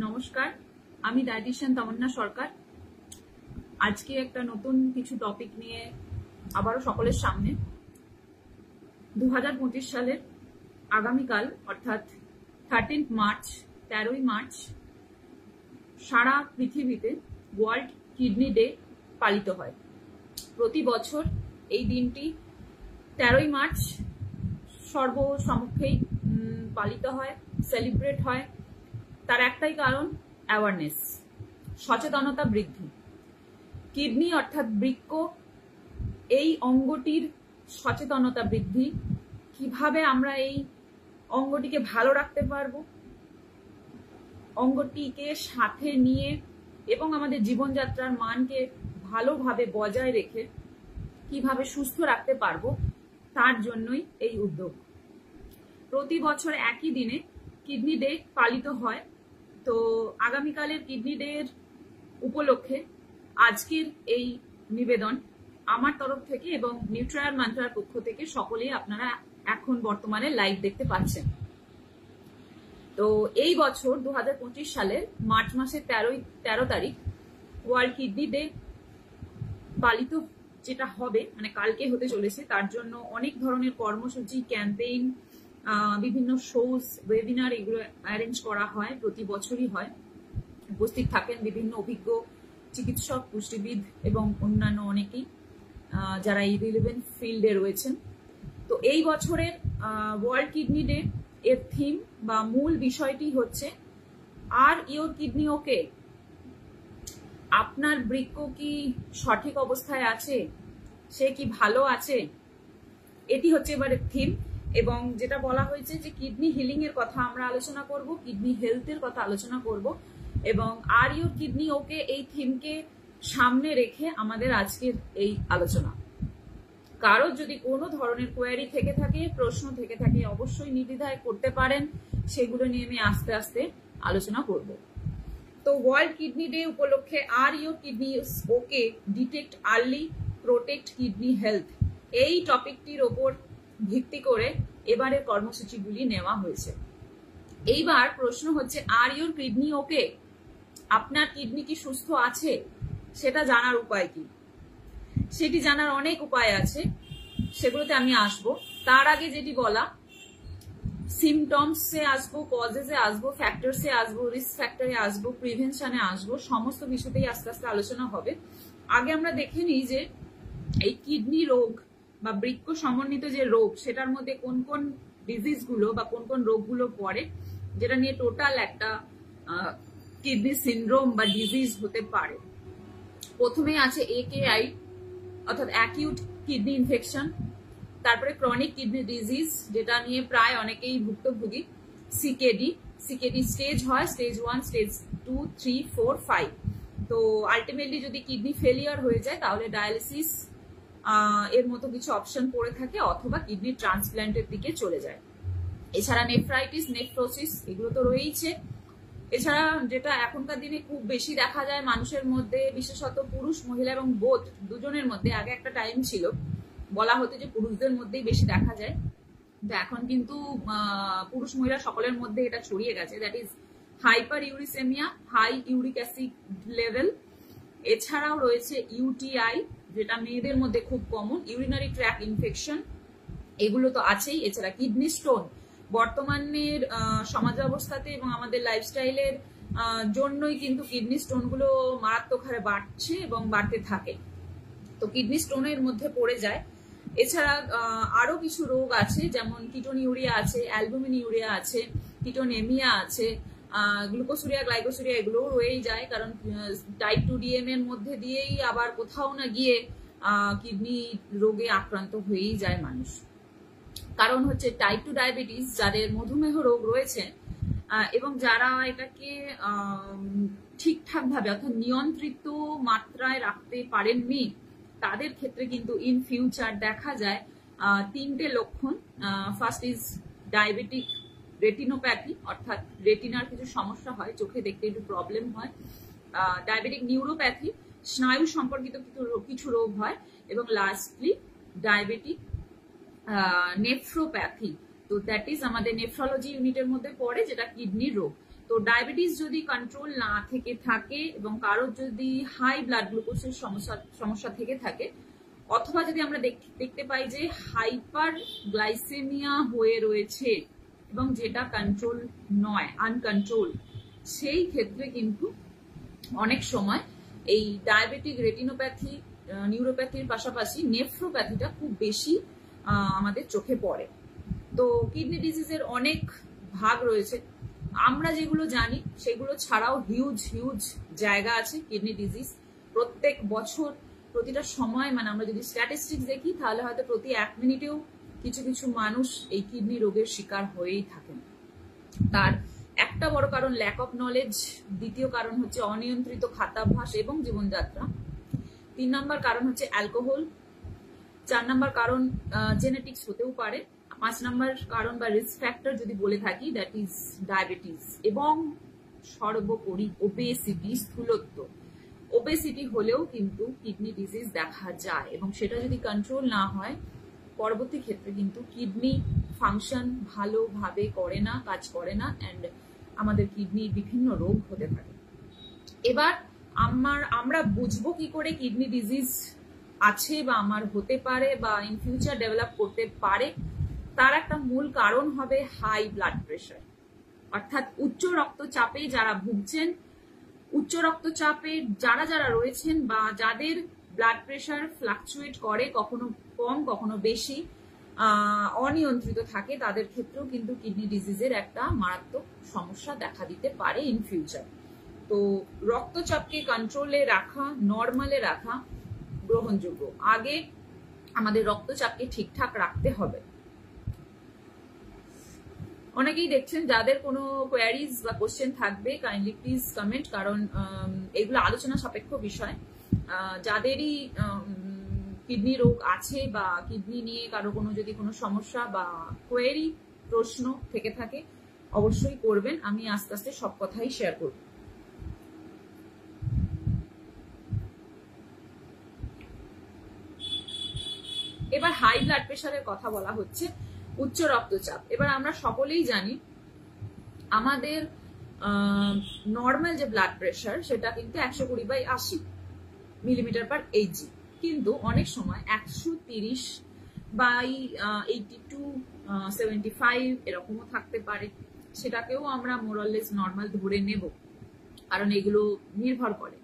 নমস্কার, আমি ডায়েটিশিয়ান তামান্না সরকার। আজকে একটা নতুন কিছু টপিক নিয়ে আবারও সকলের সামনে। 2025 সালের আগামীকাল অর্থাৎ 13 মার্চ 13ই মার্চ সারা পৃথিবীতে ওয়ার্ল্ড কিডনি ডে পালিত হয়। প্রতি বছর এই দিনটি 13ই মার্চ সর্বসমক্ষেই পালিত হয়, সেলিব্রেট হয়। তার একটাই কারণ, অ্যাওয়ারনেস, সচেতনতা বৃদ্ধি। কিডনি অর্থাৎ বৃক্ক, এই অঙ্গটির সচেতনতা বৃদ্ধি। কিভাবে আমরা এই অঙ্গটিকে ভালো রাখতে পারবো, অঙ্গটিকে সাথে নিয়ে এবং আমাদের জীবনযাত্রার মানকে ভালোভাবে বজায় রেখে কিভাবে সুস্থ রাখতে পারবো, তার জন্যই এই উদ্যোগ। প্রতি বছর একই দিনে কিডনি ডে পালিত হয়। তো আগামীকালের কিডনি ডে এর উপলক্ষে আজকের এই নিবেদন আমার তরফ থেকে এবং নিউট্রায়াল মান্ত্রার পক্ষ থেকে সকলেই আপনারা এখন বর্তমানে লাইভ দেখতে পাচ্ছেন। তো এই বছর 2025 সালের মার্চ মাসের 13 তারিখ ওয়ার্ল্ড কিডনি ডে পালিত যেটা হবে, মানে কালকে হতে চলেছে, তার জন্য অনেক ধরনের কর্মসূচি, ক্যাম্পেইন, বিভিন্ন শোজ, ওয়েবিনার এগুলো অ্যারেঞ্জ করা হয়, প্রতি বছরই হয়। উপস্থিত থাকেন বিভিন্ন অভিজ্ঞ চিকিৎসক, পুষ্টিবিদ এবং অন্যান্য অনেকেই যারা এই রিলেভেন্ট ফিল্ডে রয়েছেন। তো এই বছরের ওয়ার্ল্ড কিডনি ডে এর থিম বা মূল বিষয়টি হচ্ছে, আর ইওর কিডনি ওকে? আপনার বৃক্ক কি সঠিক অবস্থায় আছে? সে কি ভালো আছে? এটি হচ্ছে এবারে থিম। এবং যেটা বলা হয়েছে যে কিডনি হিলিং এর কথা আমরা আলোচনা করব, কিডনি হেলথের কথা আলোচনা করব, এবং আর ইউর কিডনি ওকে এই থিমকে সামনে রেখে আমাদের আজকের এই আলোচনা। কারো যদি কোনো ধরনের কোয়ারি থেকে থাকে, প্রশ্ন থেকে থাকে, অবশ্যই নির্দ্বিধায় করতে পারেন। সেগুলো নিয়ে আমি আস্তে আস্তে আলোচনা করব। তো ওয়ার্ল্ড কিডনি ডে উপলক্ষে are your kidney okay, detect early, protect kidney health, এই টপিকটির ওপর ভিত্তি করে এবারের কর্মসূচিগুলি নেওয়া হয়েছে। এইবার প্রশ্ন হচ্ছে, আর ইউর কিডনি ওকে? আপনার কিডনি কি সুস্থ আছে? সেটা জানার উপায় কি? সেটি জানার অনেক উপায় আছে, সেগুলোতে আমি আসবো। তার আগে যেটি বলা, সিমটমসে আসবো, কজেসে আসবো, ফ্যাক্টরসে আসবো, রিস্ক ফ্যাক্টরে আসবো, প্রিভেনশনে আসবো, সমস্ত বিষয়তেই আস্তে আস্তে আলোচনা হবে। আগে আমরা দেখে নিই যে এই কিডনি রোগ বা বৃক্ক সমন্বিত যে রোগ, সেটার মধ্যে কোন কোন ডিজিজ গুলো বা কোন কোন রোগগুলো পড়ে, যেটা নিয়ে টোটাল একটা কিডনি সিনড্রোম বা ডিজিজ হতে পারে। প্রথমে আছে AKI অর্থাৎ অ্যাকিউট কিডনি ইনফেকশন, তারপরে ক্রনিক কিডনি ডিজিজ, যেটা নিয়ে প্রায় অনেকেই ভুক্তভোগী। সিকেডি স্টেজ হয়, স্টেজ 1, স্টেজ 2, 3, 4, 5। তো আলটিমেটলি যদি কিডনি ফেলিয়ার হয়ে যায় তাহলে ডায়ালিসিস এর মতো কিছু অপশন পড়ে থাকে, অথবা কিডনি ট্রান্সপ্ল্যান্টের দিকে চলে যায়। এছাড়া নেফ্রাইটিস, নেফ্রোসিস, এগুলো তো রয়েইছে। এছাড়া যেটা এখনকার দিনে খুব বেশি দেখা যায় মানুষের মধ্যে, বিশেষত পুরুষ মহিলা এবং বোথ দুজনের মধ্যে, আগে একটা টাইম ছিল বলা হতো যে পুরুষদের মধ্যেই বেশি দেখা যায়, কিন্তু এখন কিন্তু পুরুষ মহিলা সকলের মধ্যে এটা ছড়িয়ে গেছে। That is hyperuricemia, high uric acid level. এছাড়াও রয়েছে UTI, যেটা মেয়েদের মধ্যে খুব কমন, ইউরিনারি ট্র্যাক ইনফেকশন, এগুলো তো আছেই। এছাড়া কিডনি স্টোন, বর্তমানের সমাজ অবস্থাতে এবং আমাদের লাইফস্টাইলের জন্যই কিন্তু কিডনি স্টোন গুলো মারাত্মক হারে বাড়ছে এবং বাড়তে থাকে। তো কিডনি স্টোনের মধ্যে পড়ে যায়। এছাড়া আরো কিছু রোগ আছে, যেমন কিটোনিউরিয়া আছে, অ্যালবুমিনিউরিয়া আছে, কিটোনেমিয়া আছে, গ্লুকোসুরিয়া, গ্লাইকোসুরিয়া, এগুলোও রয়েই যায়। কারণ টাইপ 2 DM এর মধ্যে দিয়েই আবার কোথাও না গিয়ে কিডনি রোগে আক্রান্ত হয়েই যায় মানুষ। কারণ হচ্ছে টাইপ 2 ডায়াবেটিস, যাদের মধুমেহ রোগ রয়েছে এবং যারা এটাকে ঠিকঠাক ভাবে অর্থাৎ নিয়ন্ত্রিত মাত্রায় রাখতে পারেননি, তাদের ক্ষেত্রে কিন্তু ইন ফিউচার দেখা যায় 3টে লক্ষণ। ফার্স্ট ইজ ডায়াবেটিক রেটিনোপ্যাথি, অর্থাৎ রেটিনার কিছু সমস্যা হয়, চোখে দেখতে একটু প্রবলেম হয়। ডায়াবেটিক নিউরোপ্যাথি, স্নায়ু সম্পর্কিত কিছু রোগ হয়। এবং লাস্টলি ডায়াবেটিক নেফ্রোপ্যাথি। তো দ্যাট ইজ আমাদের নেফ্রোলজি ইউনিটের মধ্যে পড়ে, যেটা কিডনির রোগ। তো তো ডায়াবেটিস যদি কন্ট্রোল না থেকে থাকে এবং কারোর যদি হাই ব্লাড গ্লুকোজের সমস্যা থেকে থাকে, অথবা যদি আমরা দেখতে পাই যে হাইপার গ্লাইসেমিয়া হয়ে রয়েছে এবং যেটা কন্ট্রোল নয়, আনকন্ট্রোল, সেই ক্ষেত্রে কিন্তু অনেক সময় এই ডায়াবেটিক রেটিনোপ্যাথি, নিউরোপ্যাথির পাশাপাশি নেফ্রোপ্যাথিটা খুব বেশি আমাদের চোখে পড়ে। তো কিডনি ডিজিজের অনেক ভাগ রয়েছে, আমরা যেগুলো জানি সেগুলো ছাড়াও হিউজ হিউজ জায়গা আছে কিডনি ডিজিজ। প্রত্যেক বছর প্রতিটা সময়, মানে আমরা যদি স্ট্যাটিস্টিক্স দেখি তাহলে হয়তো প্রতি 1 মিনিটেও কিছু কিছু মানুষ এই কিডনি রোগের শিকার হয়েই থাকেন। তার একটা বড় কারণ ল্যাক অফ নলেজ, দ্বিতীয় কারণ হচ্ছে অনিয়ন্ত্রিত খাদ্যাভ্যাস এবং জীবনযাত্রা, 3 নম্বর কারণ হচ্ছে অ্যালকোহল, 4 নম্বর কারণ জেনেটিক্স হতেও পারে, 5 নম্বর কারণ বা রিস্ক ফ্যাক্টর যদি বলে থাকি দ্যাট ইজ ডায়াবেটিস, এবং সর্বোপরি ওবেসিটি, স্থূলত্ব। ওবেসিটি হলেও কিন্তু কিডনি ডিজিজ দেখা যায় এবং সেটা যদি কন্ট্রোল না হয় পরবর্তী ক্ষেত্রে কিন্তু কিডনি ফাংশন ভালোভাবে করে না, কাজ করে না, অ্যান্ড আমাদের কিডনির বিভিন্ন রোগ হতে থাকে। এবার আমরা বুঝবো কি করে কিডনি ডিজিজ আছে বা আমার হতে পারে বা ইন ফিউচার ডেভেলপ করতে পারে? তার একটা মূল কারণ হবে হাই ব্লাড প্রেশার, অর্থাৎ উচ্চ রক্তচাপে যারা ভুগছেন, উচ্চ রক্তচাপে যারা রয়েছেন বা যাদের ব্লাড প্রেশার ফ্লাকচুয়েট করে, কখনো কম কখনো বেশি, অনিয়ন্ত্রিত থাকে, তাদের ক্ষেত্রেও কিন্তু কিডনি ডিজিজের একটা মারাত্মক সমস্যা দেখা দিতে পারে ইন ফিউচার। তো রক্তচাপকে কন্ট্রোলে রাখা, নর্মালে রাখা গ্রহণযোগ্য। আগে আমাদের রক্তচাপকে ঠিকঠাক রাখতে হবে। অনেকেই দেখছেন, যাদের কোনো কোয়ারিজ বা কোশ্চেন থাকবে কাইন্ডলি প্লিজ কমেন্ট, কারণ এগুলো আলোচনা সাপেক্ষ বিষয়। যাদেরই কিডনি রোগ আছে বা কিডনি নিয়ে কারো কোনো যদি কোনো সমস্যা বা কোয়েরি, প্রশ্ন থেকে থাকে অবশ্যই করবেন, আমি আস্তে আস্তে সব কথাই শেয়ার করব। এবার হাই ব্লাড প্রেশারের কথা বলা হচ্ছে, উচ্চ রক্তচাপ। এবার আমরা সকলেই জানি আমাদের নর্মাল যে ব্লাড প্রেশার সেটা কিন্তু 120/80 মিলিমিটার/Hg, কিন্তু অনেক সময় 130/82, এরকমও থাকতে পারে। সেটাকেও আমরা মোরাললেস নর্মাল ধরে নেব, কারণ এগুলো নির্ভর করে।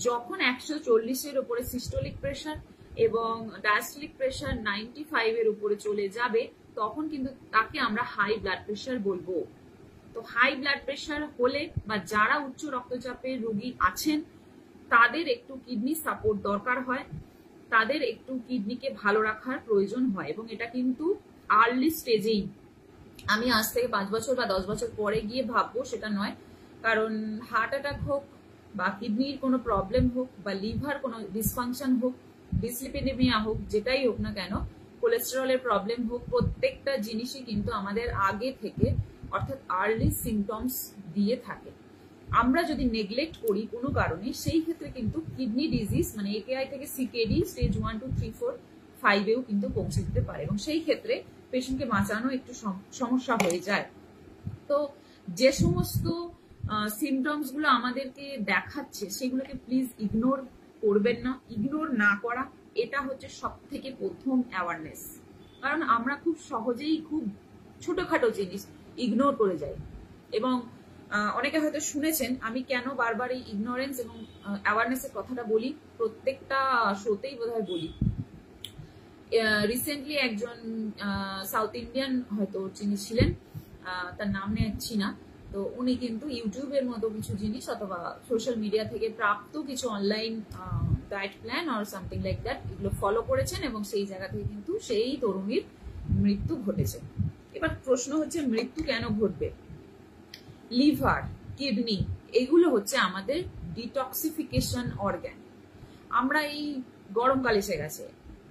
যখন 140-এর উপরে সিস্টোলিক প্রেশার এবং ডায়াস্টোলিক প্রেশার 95-এর উপরে চলে যাবে, তখন কিন্তু তাকে আমরা হাই ব্লাড প্রেশার বলবো। তো হাই ব্লাড প্রেশার হলে বা যারা উচ্চ রক্তচাপের রোগী আছেন তাদের একটু কিডনি সাপোর্ট দরকার হয়, তাদের একটু কিডনিকে ভালো রাখার প্রয়োজন হয়, এবং এটা কিন্তু আর্লি স্টেজেই। আমি আজ থেকে 5 বছর বা 10 বছর পরে গিয়ে ভাববো সেটা নয়, কারণ হার্ট অ্যাটাক হোক বা কিডনির কোনো প্রবলেম হোক বা লিভার কোনো ডিসফাংশন হোক, ডিসলিপিডেমিয়া হোক, যেটাই হোক না কেন, কোলেস্টেরলের প্রবলেম হোক, প্রত্যেকটা জিনিসই কিন্তু আমাদের আগে থেকে, অর্থাৎ আর্লি সিমটমস দিয়ে থাকে। আমরা যদি নেগলেক্ট করি কোনো কারণে, সেই ক্ষেত্রে কিন্তু কিডনি ডিজিজ মানে একেআই থেকে সিকেডি স্টেজ 1, 2, 3, 4, 5-এও কিন্তু পৌঁছে দিতে পারে, এবং সেই ক্ষেত্রে পেশেন্টকে বাঁচানো একটু সমস্যা হয়ে যায়। তো যে সমস্ত সিমটমস গুলো আমাদেরকে দেখাচ্ছে সেগুলোকে প্লিজ ইগনোর করবেন না। ইগনোর না করা, এটা হচ্ছে সব থেকে প্রথম অ্যাওয়ারনেস, কারণ আমরা খুব সহজেই খুব ছোটখাটো জিনিস ইগনোর করে যাই। এবং অনেকে হয়তো শুনেছেন আমি কেন বারবার এই ইগনোরেন্স এবং অ্যাওয়ারনেসের কথাটা বলি, প্রত্যেকটা শোতেই বোধহয় বলি। রিসেন্টলি একজন সাউথ ইন্ডিয়ান হয়তো যিনি ছিলেন, তার নাম নিচ্ছি না, তো উনি কিন্তু ইউটিউবের মতো কিছু জিনিস অথবা সোশ্যাল মিডিয়া থেকে প্রাপ্ত কিছু online diet plan or something like that, এগুলো ফলো করেছেন এবং সেই জায়গা থেকে কিন্তু সেই তরুণীর মৃত্যু ঘটেছে। এবার প্রশ্ন হচ্ছে, মৃত্যু কেন ঘটবে? লিভার, কিডনি, এগুলো হচ্ছে আমাদের ডিটক্সিফিকেশন অর্গান। আমরা এই গরমকাল এসে গেছে,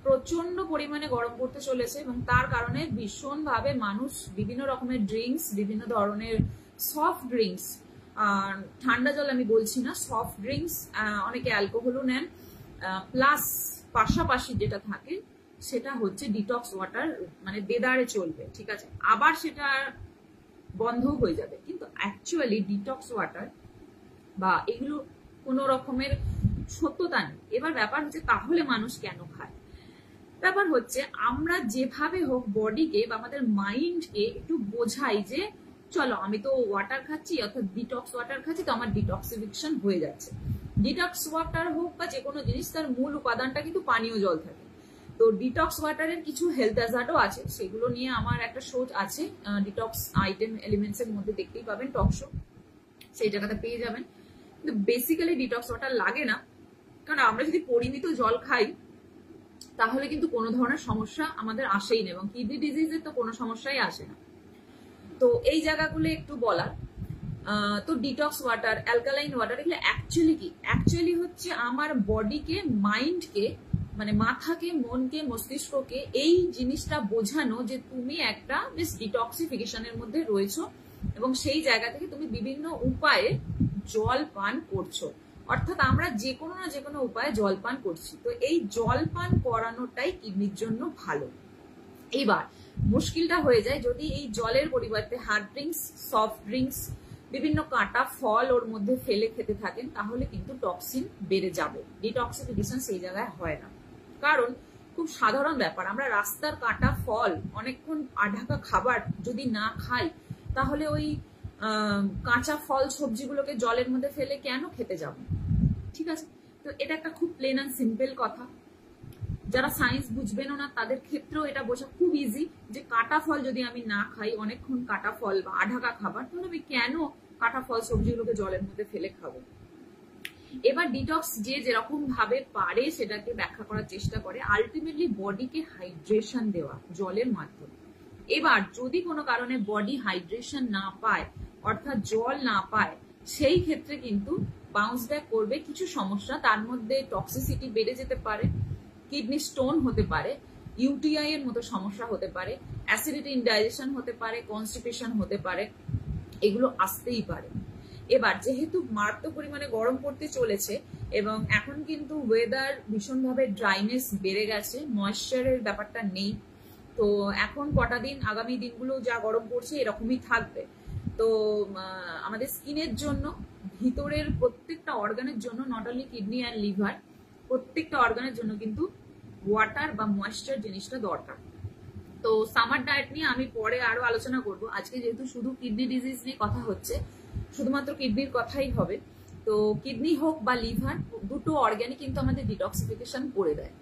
প্রচন্ড পরিমাণে গরম পড়তে চলেছে, এবং তার কারণে ভীষণভাবে মানুষ বিভিন্ন রকমের ড্রিঙ্কস, বিভিন্ন ধরনের সফট ড্রিঙ্কস, ঠান্ডা জল আমি বলছি না, সফট ড্রিঙ্কস, অনেকে অ্যালকোহলও নেন, প্লাস পাশাপাশি যেটা থাকে সেটা হচ্ছে ডিটক্স ওয়াটার, মানে দেদারে চলবে, ঠিক আছে। আবার সেটা বন্ধ হয়ে যাবে। কিন্তু অ্যাকচুয়ালি ডিটক্স ওয়াটার বা এগুলো কোনো রকমের সত্যতা নেই। এবার ব্যাপার হচ্ছে তাহলে মানুষ কেন খায়? ব্যাপার হচ্ছে আমরা যেভাবে হোক বডিকে বা আমাদের মাইন্ডকে একটু বোঝাই যে চলো আমি তো ওয়াটার খাচ্ছি, অর্থাৎ ডিটক্স ওয়াটার খাচ্ছি, তো আমার ডিটক্সিফিকেশন হয়ে যাচ্ছে। ডিটক্স ওয়াটার হোক বা যে কোনো জিনিস, তার মূল উপাদানটা কিন্তু পানীয় জল থাকে। তো ডিটক্স ওয়াটারের কিছু হেলথ হ্যাজার্ডও আছে, সেগুলো নিয়ে আমার একটা শো আছে, ডিটক্স আইটেম এলিমেন্টস এর মধ্যে দেখতেই পাবেন, টক শো, সেই জায়গাটা পেয়ে যাবেন। কিন্তু বেসিক্যালি ডিটক্স ওয়াটার লাগে না, কারণ আমরা যদি পরিমিত জল খাই তাহলে কিন্তু কোনো ধরনের সমস্যা আমাদের আসেই না, এবং কিডনি ডিজিজের তো কোনো সমস্যাই আসে না। তো এই জায়গাগুলো একটু বলার। তো ডিটক্স ওয়াটার, অ্যালকালাইন ওয়াটার, এগুলো অ্যাকচুয়ালি কি? অ্যাকচুয়ালি হচ্ছে আমার বডিকে, মাইন্ডকে, মানে মাথাকে, মনকে, মস্তিষ্ককে এই জিনিসটা বোঝানো যে তুমি একটা বেশ ডিটক্সিফিকেশনের মধ্যে রয়েছো, এবং সেই জায়গা থেকে তুমি বিভিন্ন উপায়ে জল পান করছো। অর্থাৎ আমরা যে কোনো না যে কোনো উপায়ে জল পান করছি। তো এই জল পান করানোটাই কিডনির জন্য ভালো। এবার মুশকিলটা হয়ে যায় যদি এই জলের পরিবর্তে হার্ড ড্রিঙ্কস, সফট ড্রিঙ্কস, বিভিন্ন কাঁটা ফল ওর মধ্যে ফেলে খেতে থাকেন, তাহলে কিন্তু টক্সিন বেড়ে যাবে। ডিটক্সিফিকেশন সেই জায়গায় হয় না। কারণ খুব সাধারণ ব্যাপার, আমরা রাস্তার কাঁটা ফল, অনেকক্ষণ আঢাকা খাবার যদি না খাই, তাহলে ওই কাঁচা ফল সবজিগুলোকে জলের মধ্যে ফেলে কেন খেতে যাব? ঠিক আছে, তো এটা একটা খুব প্লেন অ্যান্ড সিম্পল কথা। যারা সায়েন্স বুঝবেনও না তাদের ক্ষেত্রেও এটা বোঝা খুব ইজি যে কাঁটা ফল যদি আমি না খাই, অনেকক্ষণ কাঁটা ফল বা আঢাকা খাবার, তাহলে আমি কেন কাঁটা ফল সবজিগুলোকে জলের মধ্যে ফেলে খাবো? এবার ডিটক্স যে যেরকম ভাবে পারে সেটাকে ব্যাখ্যা করার চেষ্টা করে। আলটিমেটলি বডিকে হাইড্রেশন দেওয়া জলের মাধ্যমে। এবার যদি কোনো কারণে বডি হাইড্রেশন না পায়, অর্থাৎ জল না পায়, সেই ক্ষেত্রে কিন্তু বাউন্স ব্যাক করবে কিছু সমস্যা। তার মধ্যে টক্সিসিটি বেড়ে যেতে পারে, কিডনি স্টোন হতে পারে, ইউটিআই এর মতো সমস্যা হতে পারে, অ্যাসিডিটি ইনডাইজেশন হতে পারে, কনস্টিপেশন হতে পারে, এগুলো আসতেই পারে। এবার যেহেতু মারাত্মক পরিমাণে গরম পড়তে চলেছে এবং এখন কিন্তু ওয়েদার ভীষণভাবে ড্রাইনেস বেড়ে গেছে, ময়েশ্চারের ব্যাপারটা নেই, তো এখন কটা দিন, আগামী দিনগুলো যা গরম পড়ছে এরকমই থাকবে। তো আমাদের স্কিনের জন্য, ভিতরের প্রত্যেকটা অর্গানের জন্য, not only kidney and liver, প্রত্যেকটা অর্গানের জন্য কিন্তু ওয়াটার বা ময়েশ্চার জিনিসটা দরকার। তো সামার ডায়েট নিয়ে আমি পরে আরো আলোচনা করব। আজকে যেহেতু শুধু কিডনি ডিজিজ নিয়ে কথা হচ্ছে, শুধুমাত্র কিডনির কথাই হবে। তো কিডনি হোক বা লিভার, দুটো অর্গানই কিন্তু আমাদের ডিটক্সিফিকেশন করে দেয়।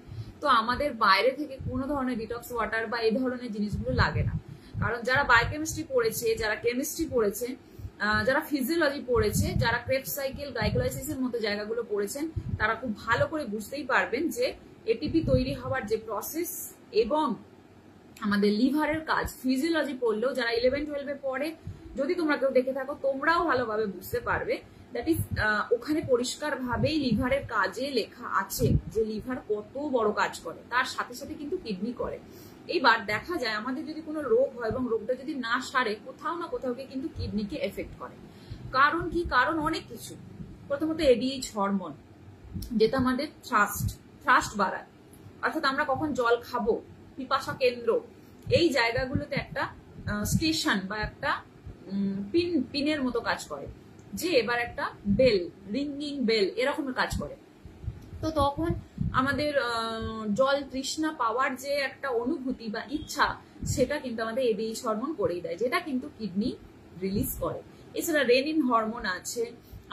তো আমাদের বাইরে থেকে কোনো ধরনের ডিটক্স ওয়াটার বা এই ধরনের জিনিসগুলো লাগে না। কারণ যারা বায়োকেমিস্ট্রি পড়েছে, যারা কেমিস্ট্রি পড়েছে, যারা ফিজিওলজি পড়েছে, যারা ক্রেবস সাইকেল, গ্লাইকোলাইসিসের মতো জায়গাগুলো পড়েছেন, তারা খুব ভালো করে বুঝতেই পারবেন যে এটিপি তৈরি হওয়ার যে প্রসেস এবং আমাদের লিভারের কাজ, ফিজিওলজি পড়লেও যারা 11-12 পড়ে, যদি তোমরা কেউ দেখে থাকো তোমরাও ভালোভাবে বুঝতে পারবে। দ্যাট ইজ ওখানে পরিষ্কার ভাবেই লিভারের কাজে লেখা আছে যে লিভার কত বড় কাজ করে, তার সাথে সাথে কিন্তু কিডনি করে। এইবার দেখা যায় আমাদের যদি কোনো রোগ হয় এবং রোগটা যদি না সারে, কোথাও না কোথাও কিন্তু কিডনিকে এফেক্ট করে। কারণ কি? কারণ অনেক কিছু। প্রথমত এডিএইচ হরমোন, যেটা আমাদের থ্রাস্ট বাড়ায়, অর্থাৎ আমরা কখন জল খাবো, পিপাসা কেন্দ্র, এই জায়গাগুলোতে একটা স্টেশন বা একটা পিনের মতো কাজ করে, যে এবার একটা বেল, রিঙ্গিং বেল এরকমের কাজ করে। তো তখন আমাদের জল তৃষ্ণা পাওয়ার যে একটা অনুভূতি বা ইচ্ছা, সেটা কিন্তু আমাদের এডিএইচ হরমোন করেই দেয়, যেটা কিন্তু কিডনি রিলিজ করে। এছাড়া রেনিন হরমোন আছে,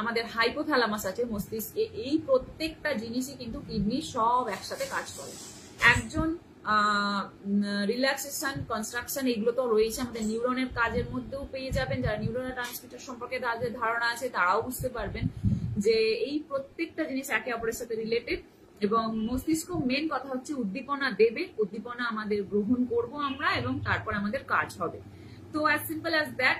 আমাদের হাইপোথ্যালামাস আছে মস্তিষ্কে, এই প্রত্যেকটা জিনিসই কিন্তু কিডনি সব একসাথে কাজ করে। একজন রিল্যাক্সেশন, কনস্ট্রাকশন, এগুলো তো রয়েছে আমাদের নিউরনের কাজের মধ্যেও পেয়ে যাবেন। যারা নিউরনের ট্রান্সমিটার সম্পর্কে তাদের ধারণা আছে তারাও বুঝতে পারবেন যে এই প্রত্যেকটা জিনিস একে অপরের সাথে রিলেটেড। এবং মস্তিষ্ক মেন কথা হচ্ছে উদ্দীপনা দেবে, উদ্দীপনা আমাদের গ্রহণ করব আমরা, এবং তারপর আমাদের কাজ হবে। তো অ্যাজ সিম্পল অ্যাজ দ্যাট,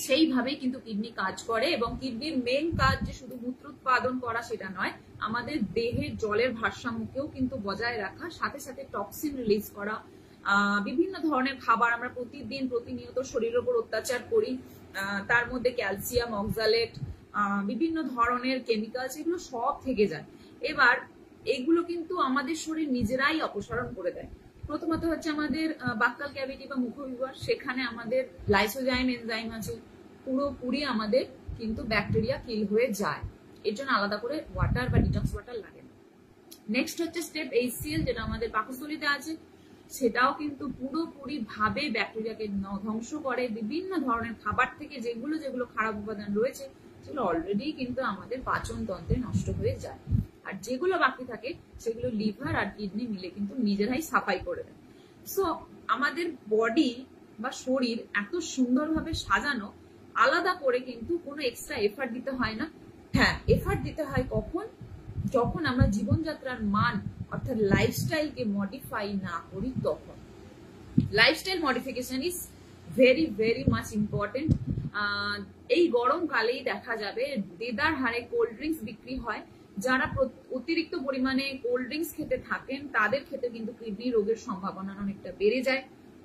সেইভাবেই কিন্তু কিডনি কাজ করে। এবং কিডনির মেন কাজ যে শুধু মূত্র উৎপাদন করা সেটা নয়, আমাদের দেহের জলের ভারসাম্যকেও কিন্তু বজায় রাখা, সাথে সাথে টক্সিন রিলিজ করা। বিভিন্ন ধরনের খাবার আমরা প্রতিদিন প্রতিনিয়ত শরীরের উপর অত্যাচার করি, তার মধ্যে ক্যালসিয়াম, অক্সালেট, বিভিন্ন ধরনের কেমিক্যালস, এগুলো সব থেকে যায়। এবার এগুলো কিন্তু আমাদের শরীর নিজেরাই অপসারণ করে দেয়। প্রথমত হচ্ছে আমাদের বাক্কাল ক্যাভিটি বা মুখবিভার, সেখানে আমাদের লাইসোজাইম এনজাইম আছে, পুরোপুরি আমাদের কিন্তু ব্যাকটেরিয়া কিল হয়ে যায়। এর জন্য আলাদা করে ওয়াটার বা ডিটক্স ওয়াটার লাগে না। নেক্সট হচ্ছে স্টেপ HCl, যেটা আমাদের পাকস্থলীতে আছে, সেটাও কিন্তু পুরোপুরি ভাবে ব্যাকটেরিয়াকে ধ্বংস করে। বিভিন্ন ধরনের খাবার থেকে যেগুলো যেগুলো খারাপ উপাদান রয়েছে সেগুলো অলরেডি কিন্তু আমাদের পাচন তন্ত্রে নষ্ট হয়ে যায়, আর যেগুলো বাকি থাকে সেগুলো লিভার আর কিডনি মিলে কিন্তু নিজেরাই সাফাই করে দেয়। সো আমাদের বডি বা শরীর এত সুন্দরভাবে সাজানো, আলাদা করে কিন্তু কোনো এক্সট্রা এফার্ট দিতে হয় না। হ্যাঁ, এফার্ট দিতে হয় কখন? যখন আমরা জীবনযাত্রার মান অর্থাৎ লাইফস্টাইলকে মডিফাই না করি তখন। Lifestyle modification is very very much important. এই গরমকালেই দেখা যাবে দেদার হারে কোল্ড ড্রিঙ্কস বিক্রি হয়। যারা অতিরিক্ত পরিমাণে কোল্ড ড্রিঙ্কস খেতে থাকেন তাদের ক্ষেত্রে কিন্তু কিডনি রোগের সম্ভাবনা অনেকটা বেড়ে যায়।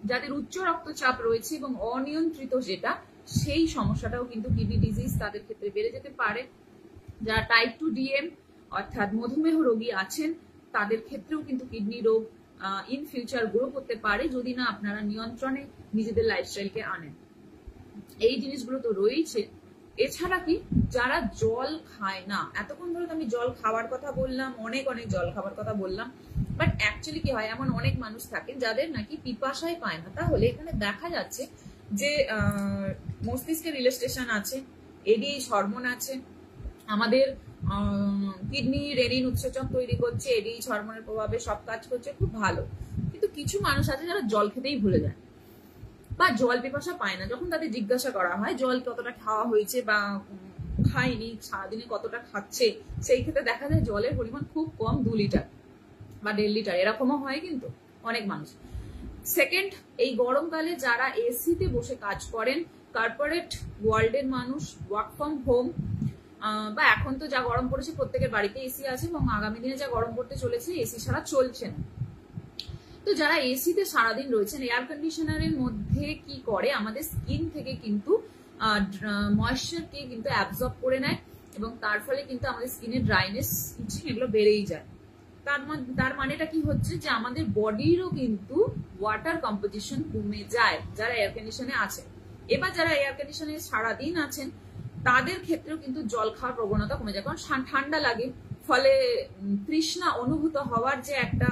যাদের উচ্চ রক্তচাপ রয়েছে এবং অনিয়ন্ত্রিত যেটা, সেই সমস্যাটাও কিন্তু কিডনি ডিজিজ তাদের ক্ষেত্রে বেড়ে যেতে পারে। যারা টাইপ 2 DM অর্থাৎ মধুমেহ রোগী আছেন তাদের ক্ষেত্রেও কিন্তু কিডনি রোগ ইন ফিউচার গ্রো করতে পারে যদি না আপনারা নিয়ন্ত্রণে নিজেদের লাইফস্টাইলকে আনেন। এই জিনিসগুলো তো রয়েছে। এছাড়া কি, যারা জল খায় না, এতক্ষণ ধরে আমি জল খাওয়ার কথা বললাম, অনেক অনেক জল খাওয়ার কথা বললাম, বাট অ্যাকচুয়ালি কি হয়, এমন অনেক মানুষ থাকেন যাদের নাকি পিপাসায় পায় না। তাহলে এখানে দেখা যাচ্ছে যে মস্তিষ্কে রিলেস্টেশন আছে, ADH হরমোন আছে, আমাদের কিডনি রেনিন উৎসেচক তৈরি করছে, ADH হরমোনের প্রভাবে সব কাজ করছে, খুব ভালো। কিন্তু কিছু মানুষ আছে যারা জল খেতেই ভুলে যায় বা জল পিপাসা পায় না। যখন তাদের জিজ্ঞাসা করা হয় জল কতটা খাওয়া হয়েছে বা খায়নি, সারাদিনে কতটা খাচ্ছে, সেই ক্ষেত্রে দেখা যায় জলের পরিমাণ খুব কম, 2 লিটার বা 1.5 লিটার, এরকমও হয় কিন্তু অনেক মানুষ। সেকেন্ড, এই গরমকালে যারা এসিতে বসে কাজ করেন, কর্পোরেট ওয়ার্ল্ডের মানুষ, ওয়ার্ক ফ্রম হোম, বা এখন তো যা গরম পড়েছে প্রত্যেকের বাড়িতে এসি আছে এবং আগামী দিনে যা গরম পড়তে চলেছে এসি ছাড়া চলছে না। তো যারা এসিতে সারাদিন রয়েছেন, এয়ার কন্ডিশনারের মধ্যে কি করে, আমাদের স্কিন থেকে কিন্তু ময়েশ্চারকে কিন্তু অ্যাবজর্ব করে নেয় এবং তার ফলে কিন্তু আমাদের স্কিনের ড্রাইনেস, ইচিং এগুলো বেড়েই যায়। তার মানেটা কি হচ্ছে যে আমাদের বডিরও কিন্তু ওয়াটার কম্পোজিশন কমে যায় যারা এয়ার কন্ডিশনে আছে। এবার যারা এয়ার কন্ডিশনে সারাদিন আছেন তাদের ক্ষেত্রেও কিন্তু জল খাওয়ার প্রবণতা কমে যায়, কারণ ঠান্ডা লাগে, ফলে তৃষ্ণা অনুভূত হওয়ার যে একটা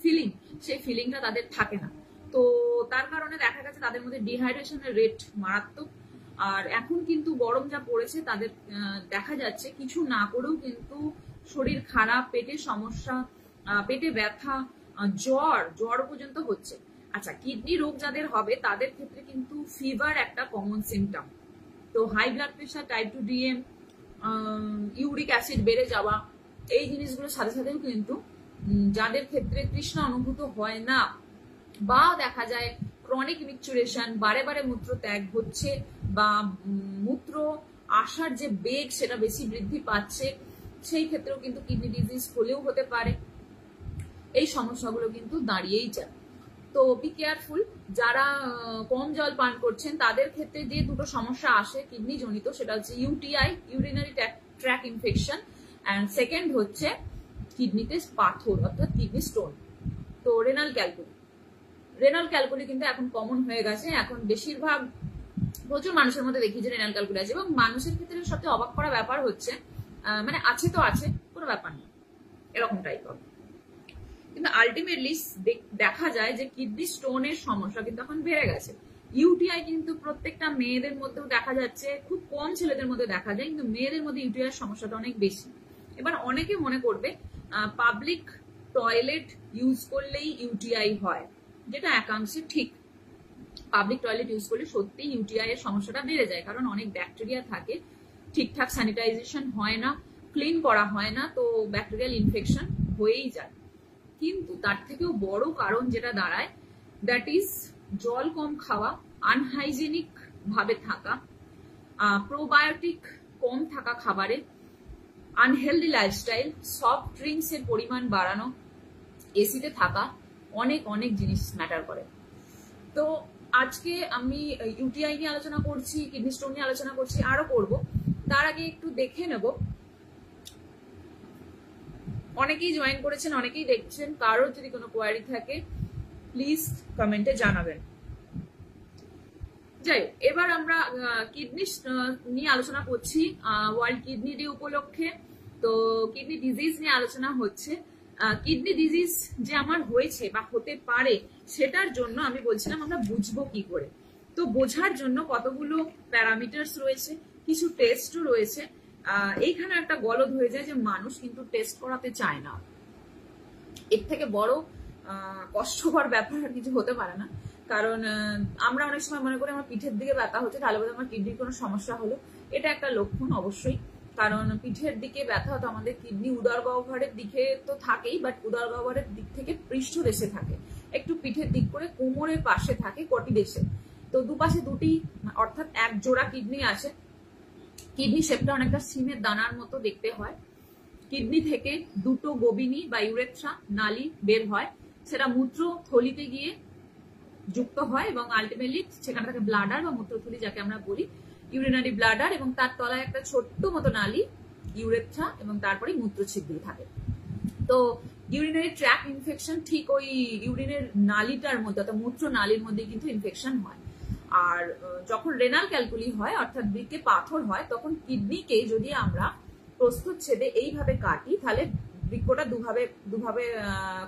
ফিলিং, সেই ফিলিংটা তাদের থাকে না। তো তার কারণে দেখা গেছে তাদের মধ্যে ডিহাইড্রেশনের রেট মারাত্মক। আর এখন কিন্তু গরম যা পড়েছে তাদের দেখা যাচ্ছে কিছু না করেও কিন্তু শরীর খারাপ, পেটের সমস্যা, পেটে ব্যথা, জ্বর পর্যন্ত হচ্ছে। আচ্ছা, কিডনি রোগ যাদের হবে তাদের ক্ষেত্রে কিন্তু ফিভার একটা কমন সিমটম। তো high blood pressure, type 2 DM, uric acid বেড়ে যাওয়া, এই জিনিসগুলোর সাথে সাথেও কিন্তু যাদের ক্ষেত্রে তৃষ্ণা অনুভূত হয় না বা দেখা যায় ক্রনিক মিকচুরেশন, বারে বারে মূত্র ত্যাগ হচ্ছে বা মূত্র আসার যে বেগ সেটা বেশি বৃদ্ধি পাচ্ছে, সেই ক্ষেত্রেও কিন্তু কিডনি ডিজিজ হলেও হতে পারে। এই সমস্যাগুলো কিন্তু দাঁড়িয়েই যায়। তো বি কেয়ারফুল। যারা কম জল পান করছেন তাদের ক্ষেত্রে যে দুটো সমস্যা আসে কিডনি জনিত, সেটা হচ্ছে UTI, urinary track infection, and second হচ্ছে কিডনিতে পাথর অর্থাৎ কিডনি স্টোন। তো রেনাল ক্যালকুলি কিন্তু এখন কমন হয়ে গেছে। এখন বেশিরভাগ প্রচুর মানুষের মধ্যে দেখি যে রেনাল ক্যালকুলি আছে, এবং মানুষের ক্ষেত্রে সবচেয়ে অবাক করা ব্যাপার হচ্ছে মানে আছে তো আছে, কোনো ব্যাপার নেই এরকম টাইপ অফ, কিন্তু আলটিমেটলি দেখা যায় যে কিডনি স্টোনের সমস্যা কিন্তু এখন বেড়ে গেছে। UTI কিন্তু প্রত্যেকটা মেয়েদের মধ্যেও দেখা যাচ্ছে, খুব কম ছেলেদের মধ্যে দেখা যায়, কিন্তু মেয়েদের মধ্যে UTI এর সমস্যাটা অনেক বেশি। এবার অনেকে মনে করবে পাবলিক টয়লেট ইউজ করলেই UTI হয়, যেটা একাংশে ঠিক। পাবলিক টয়লেট ইউজ করলে সত্যি UTI এর সমস্যাটা বেড়ে যায়, কারণ অনেক ব্যাকটেরিয়া থাকে, ঠিকঠাক স্যানিটাইজেশন হয় না, ক্লিন করা হয় না, তো ব্যাকটেরিয়াল ইনফেকশন হয়েই যায়। কিন্তু তার থেকেও বড় কারণ যেটা দাঁড়ায়, দ্যাট ইজ জল কম খাওয়া, আনহাইজেনিক ভাবে থাকা, প্রোবায়োটিক কম থাকা খাবারে, আনহেলদি লাইফস্টাইল, সফট ড্রিঙ্কস এর পরিমাণ বাড়ানো, এসিতে থাকা, অনেক অনেক জিনিস ম্যাটার করে। তো আজকে আমি UTI নিয়ে আলোচনা করছি, কিডনি স্টোন নিয়ে আলোচনা করছি, আরো করব। তার আগে একটু দেখে নেব, অনেকেই জয়েন করেছেন, অনেকেই দেখছেন, কারোর যদি কোনো কোয়ারি থাকে প্লিজ কমেন্টে জানাবেন। যাই হোক, এবার আমরা কিডনি নিয়ে আলোচনা করছি ওয়ার্ল্ড কিডনি ডে উপলক্ষে। তো কিডনি ডিজিজ নিয়ে আলোচনা হচ্ছে। কিডনি ডিজিজ যে আমার হয়েছে বা হতে পারে সেটার জন্য আমি বলছিলাম আমরা বুঝবো কি করে। তো বোঝার জন্য কতগুলো প্যারামিটার্স রয়েছে, কিছু টেস্টও রয়েছে। এইখানে একটা গলদ হয়ে যায় যে মানুষ কিন্তু টেস্ট করাতে চায় না। এর থেকে বড় কষ্টকর ব্যাপার আর কিছু হতে পারে না। কারণ আমরা অনেক সময় মনে করি আমার পিঠের দিকে ব্যথা হচ্ছে, তাহলে বোধহয় আমার কিডনির কোনো সমস্যা হলো। এটা একটা লক্ষণ অবশ্যই, কারণ পিঠের দিকে ব্যথা তো আমাদের কিডনি উদর গহ্বরের দিকে তো থাকেই, বাট উদর গহ্বরের দিক থেকে পৃষ্ঠদেশে থাকে, একটু পিঠের দিক করে কোমরের পাশে থাকে কটিদেশে। তো দুপাশে দুটি অর্থাৎ এক জোড়া কিডনি আছে। কিডনি শেপটা অনেকটা সিমের দানার মতো দেখতে হয়। কিডনি থেকে দুটো গবিনী বা ইউরেথ্রা নালী বের হয়, সেটা মূত্র থলিতে গিয়ে যুক্ত হয় এবং আলটিমেটলি সেখানে থাকে ব্লাডার বা মূত্রথলি, যাকে আমরা বলি ইউরিনারি ব্লাডার, এবং তার তলায় একটা ছোট্ট মতো নালী ইউরেথ্রা, এবং তারপরে মূত্রছিদ্র থাকে। তো ইউরিনারি ট্র্যাক ইনফেকশন ঠিক ওই ইউরিনের নালীটার মধ্যে অর্থাৎ মূত্র নালীর মধ্যে কিন্তু ইনফেকশন হয়। আর যখন রেনাল ক্যালকুলি হয় অর্থাৎ বৃক্কে পাথর হয়, তখন কিডনিকে যদি আমরা প্রস্থচ্ছেদে এইভাবে কাটি তাহলে বৃক্কটা দুভাবে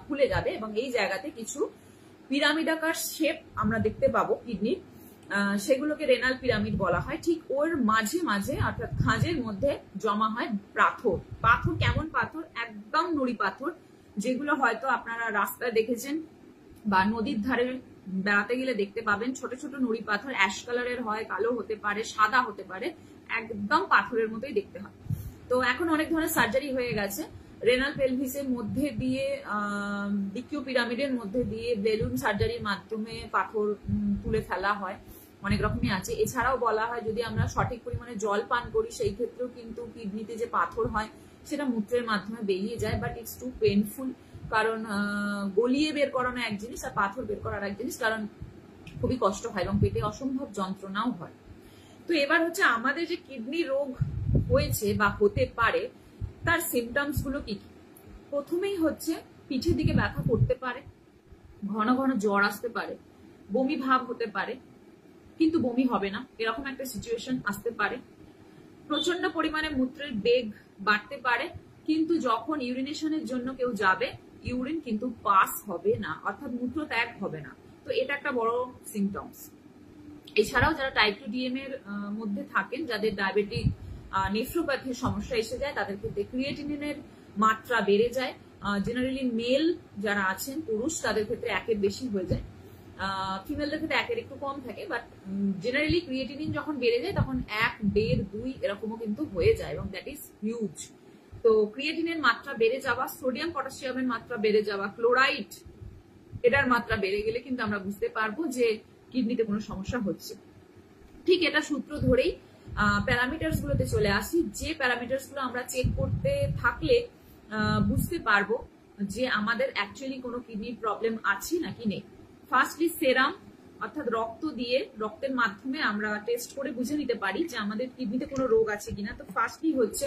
খুলে যাবে এবং এই জায়গাতে কিছু পিরামিডাকার শেপ আমরা দেখতে পাবো কিডনির, সেগুলোকে রেনাল পিরামিড বলা হয়। ঠিক ওর মাঝে মাঝে অর্থাৎ খাঁজের মধ্যে জমা হয় পাথর। পাথর কেমন পাথর? একদম নুড়ি পাথর, যেগুলো হয়তো আপনারা রাস্তায় দেখেছেন বা নদীর ধারে বেড়াতে গেলে দেখতে পাবেন। ছোট ছোট নুড়ি পাথর, অ্যাশ কালারের হয়, কালো হতে পারে, সাদা হতে পারে, একদম পাথরের মতোই দেখতে হয়। তো এখন অনেক ধরনের সার্জারি হয়ে গেছে। রেনাল পেলভিসের মধ্যে দিয়ে ডিকিউ পিরামিডের মধ্যে দিয়ে বেলুন সার্জারির মাধ্যমে পাথর তুলে ফেলা হয়, অনেক রকমই আছে। এছাড়াও বলা হয় যদি আমরা সঠিক পরিমাণে জল পান করি সেই ক্ষেত্রেও কিন্তু কিডনিতে যে পাথর হয় সেটা মূত্রের মাধ্যমে বেরিয়ে যায়, বাট ইটস টু পেইনফুল। কারণ গলিয়ে বের করানো এক জিনিস আর পাথর বের করার এক জিনিস, কারণ খুবই কষ্ট হয় এবং পেটে অসম্ভব যন্ত্রণাও হয়। তো এবার হচ্ছে আমাদের যে কিডনি রোগ হয়েছে বা হতে পারে তার সিমটমস গুলো কি কি। প্রথমেই হচ্ছে পিঠের দিকে ব্যথা করতে পারে, ঘন ঘন জ্বর আসতে পারে, বমি ভাব হতে পারে কিন্তু বমি হবে না, এরকম একটা সিচুয়েশন আসতে পারে। প্রচন্ড পরিমাণে মূত্রের বেগ বাড়তে পারে, কিন্তু যখন ইউরিনেশনের জন্য কেউ যাবে ইউরিন কিন্তু পাস হবে না, অর্থাৎ মূত্র ত্যাগ হবে না। তো এটা একটা বড় সিমটমস। এছাড়াও যারা টাইপ 2 ডিএম এর মধ্যে থাকেন, যাদের ডায়াবেটিক নেফ্রোপ্যাথির সমস্যা এসে যায়, তাদের ক্ষেত্রে ক্রিয়েটিনিনের মাত্রা বেড়ে যায়। জেনারেলি মেল যারা আছেন পুরুষ, তাদের ক্ষেত্রে 1-এর বেশি হয়ে যায়, ফিমেলদের ক্ষেত্রে 1-এর একটু কম থাকে, বাট জেনারেলি ক্রিয়েটিনিন যখন বেড়ে যায় তখন 1, 1.5, 2 এরকমও কিন্তু হয়ে যায় এবং দ্যাট ইজ হিউজ। তো ক্রিয়েটিনের মাত্রা বেড়ে যাওয়া, সোডিয়াম পটাশিয়ামের মাত্রা বেড়ে যাওয়া, ক্লোরাইড এটার মাত্রা বেড়ে গেলে কিন্তু আমরা বুঝতে পারবো যে কিডনিতে কোনো সমস্যা হচ্ছে। ঠিক এটা সূত্র ধরেই প্যারামিটার্স গুলোতে চলে আসি। যে প্যারামিটার্স গুলো আমরা চেক করতে থাকলে বুঝতে পারবো যে আমাদের অ্যাকচুয়ালি কোনো কিডনির প্রবলেম আছে নাকি নেই। ফার্স্টলি সেরাম অর্থাৎ রক্ত দিয়ে, রক্তের মাধ্যমে আমরা টেস্ট করে বুঝে নিতে পারি যে আমাদের কিডনিতে কোনো রোগ আছে কিনা। তো ফার্স্টলি হচ্ছে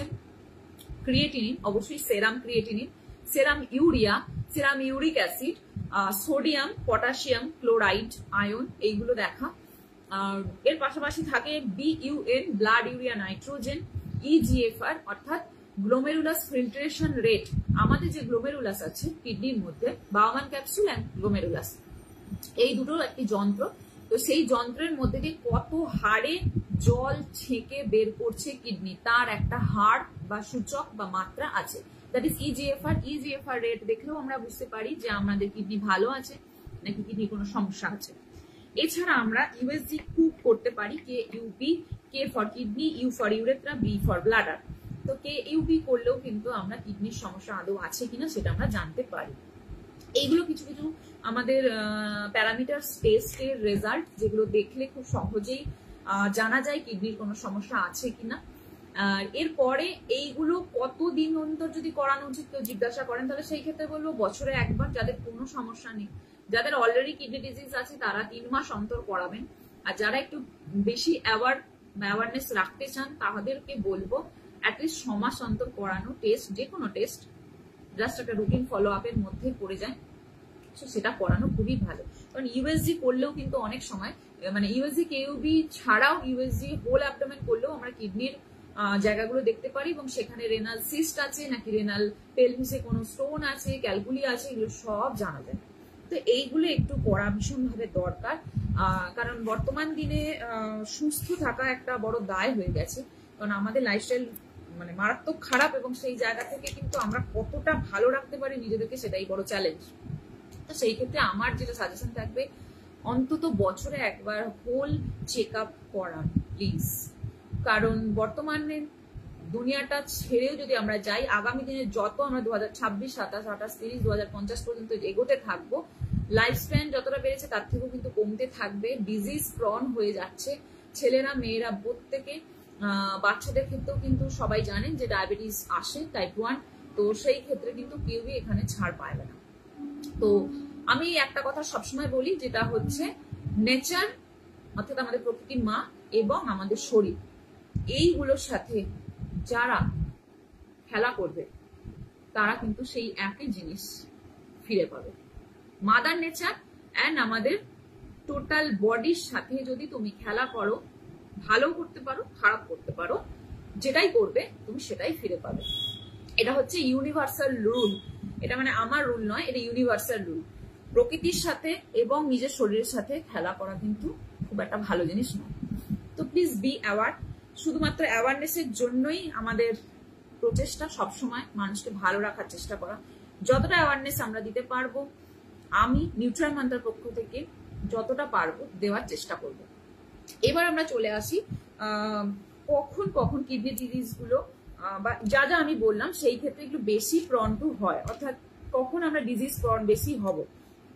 ক্রিয়েটিনিন, অবশ্যই serum creatinine, serum urea, serum uric acid, sodium, potassium, chloride, ion, এইগুলো দেখা। এর পাশাপাশি থাকে BUN blood urea nitrogen, EGFR অর্থাৎ গ্লোমেরুলাস ফিল্ট্রেশন রেট। আমাদের যে গ্লোমেরুলাস আছে কিডনির মধ্যে, বাউমান ক্যাপসুল অ্যান্ড গ্লোমেরুলাস, এই দুটোর একটি যন্ত্র। তো সেই যন্ত্রের মধ্যে দিয়ে কত হারে জল ছেঁকে বের করছে কিডনি, তার একটা হার বা সূচক বা মাত্রা আছে, that is EGFR। EGFR rate দেখলেও আমরা বুঝতে পারি যে আমাদের কিডনি ভালো আছে নাকি কিডনি কোনো সমস্যা আছে। এছাড়া আমরা USG কুক করতে পারি, KUB, K for kidney, U for urethra, B for bladder. তো KUB করলেও কিন্তু আমরা কিডনির সমস্যা আদৌ আছে কিনা সেটা আমরা জানতে পারি। এইগুলো কিছু কিছু আমাদের প্যারামিটার টেস্টের রেজাল্ট, যেগুলো দেখলে খুব সহজেই জানা যায় কিডনির কোনো সমস্যা আছে কিনা। আর এরপরে এইগুলো কতদিন অন্তর যদি করানো উচিত কেউ জিজ্ঞাসা করেন, তাহলে সেই ক্ষেত্রে বলবো বছরে একবার, যাদের কোনো সমস্যা নেই। যাদের অলরেডি কিডনি ডিজিজ আছে তারা 3 মাস অন্তর করাবেন, আর যারা একটু বেশি অ্যাওয়ারনেস রাখতে চান তাদেরকে বলবো অ্যাটলিস্ট 6 মাস অন্তর করানো টেস্ট, যে কোনো টেস্ট জাস্ট একটা রুটিন ফলো আপের মধ্যে পড়ে যায়। সেটা করানো খুবই ভালো। কারণ ইউএসজি করলেও কিন্তু অনেক সময় মানে ইউএসজি কেউবি ছাড়াও ইউএসজি হোল অ্যাবডোমেন করলেও আমরা কিডনির জায়গাগুলো দেখতে পারি এবং সেখানে রেনাল সিস্ট আছে নাকি রেনাল পেলভিসে কোনো স্টোন আছে, ক্যালকুলি আছে, এগুলো সব জানা যায়। তো এইগুলো একটু করা ভীষণভাবে দরকার, কারণ বর্তমান দিনে সুস্থ থাকা একটা বড় দায় হয়ে গেছে। কারণ আমাদের লাইফস্টাইল মানে মারাত্মক খারাপ এবং সেই জায়গা থেকে কিন্তু আমরা কতটা ভালো রাখতে পারি নিজেদেরকে সেটাই বড় চ্যালেঞ্জ। তো সেই ক্ষেত্রে আমার যেটা সাজেশন থাকবে, অন্তত বছরে একবার হোল চেক আপ করা প্লিজ। কারণ বর্তমানে দুনিয়াটা ছেড়েও যদি আমরা যাই, আগামী দিনে যত আমরা 2026, 27, 28, 30, 2050 পর্যন্ত এগোতে থাকবো, লাইফ স্প্যান যতটা বেড়েছে তার থেকেও কিন্তু কমতে থাকবে, ডিজিজ প্রন হয়ে যাচ্ছে। ছেলেরা মেয়েরা প্রত্যেকে, বাচ্চাদের ক্ষেত্রেও কিন্তু সবাই জানেন যে ডায়াবেটিস আসে, টাইপ 1। তো সেই ক্ষেত্রে কিন্তু কেউই এখানে ছাড় পাবে না। তো আমি একটা কথা সবসময় বলি, যেটা হচ্ছে নেচার অর্থাৎ আমাদের প্রকৃতির মা এবং আমাদের শরীর, এইগুলোর সাথে যারা খেলা করবে তারা কিন্তু সেই একই জিনিস ফিরে পাবে। মাদার নেচার অ্যান্ড আমাদের টোটাল বডির সাথে যদি তুমি খেলা করো, ভালো করতে পারো, খারাপ করতে পারো, যেটাই করবে তুমি সেটাই ফিরে পাবে। এটা হচ্ছে ইউনিভার্সাল রুল। এটা মানে আমার রুল নয়, এটা ইউনিভার্সাল রুল। প্রকৃতির সাথে এবং নিজের শরীরের সাথে খেলা করা কিন্তু খুব একটা ভালো জিনিস নয়। তো প্লিজ বি অ্যাওয়ার। শুধুমাত্র অ্যাওয়ারনেসের জন্যই আমাদের প্রচেষ্টা সবসময় মানুষকে ভালো রাখার চেষ্টা করা। যতটা অ্যাওয়ারনেস আমরা দিতে পারবো, আমি নিউট্রাল মান্ত্রার পক্ষ থেকে যতটা পারবো দেওয়ার চেষ্টা করব। এবার আমরা চলে আসি কখন কখন কিডনি ডিজিজ গুলো বা যা যা আমি বললাম সেই ক্ষেত্রে একটু বেশি প্রন টু হয়, অর্থাৎ কখন আমরা ডিজিজ প্রন বেশি হব।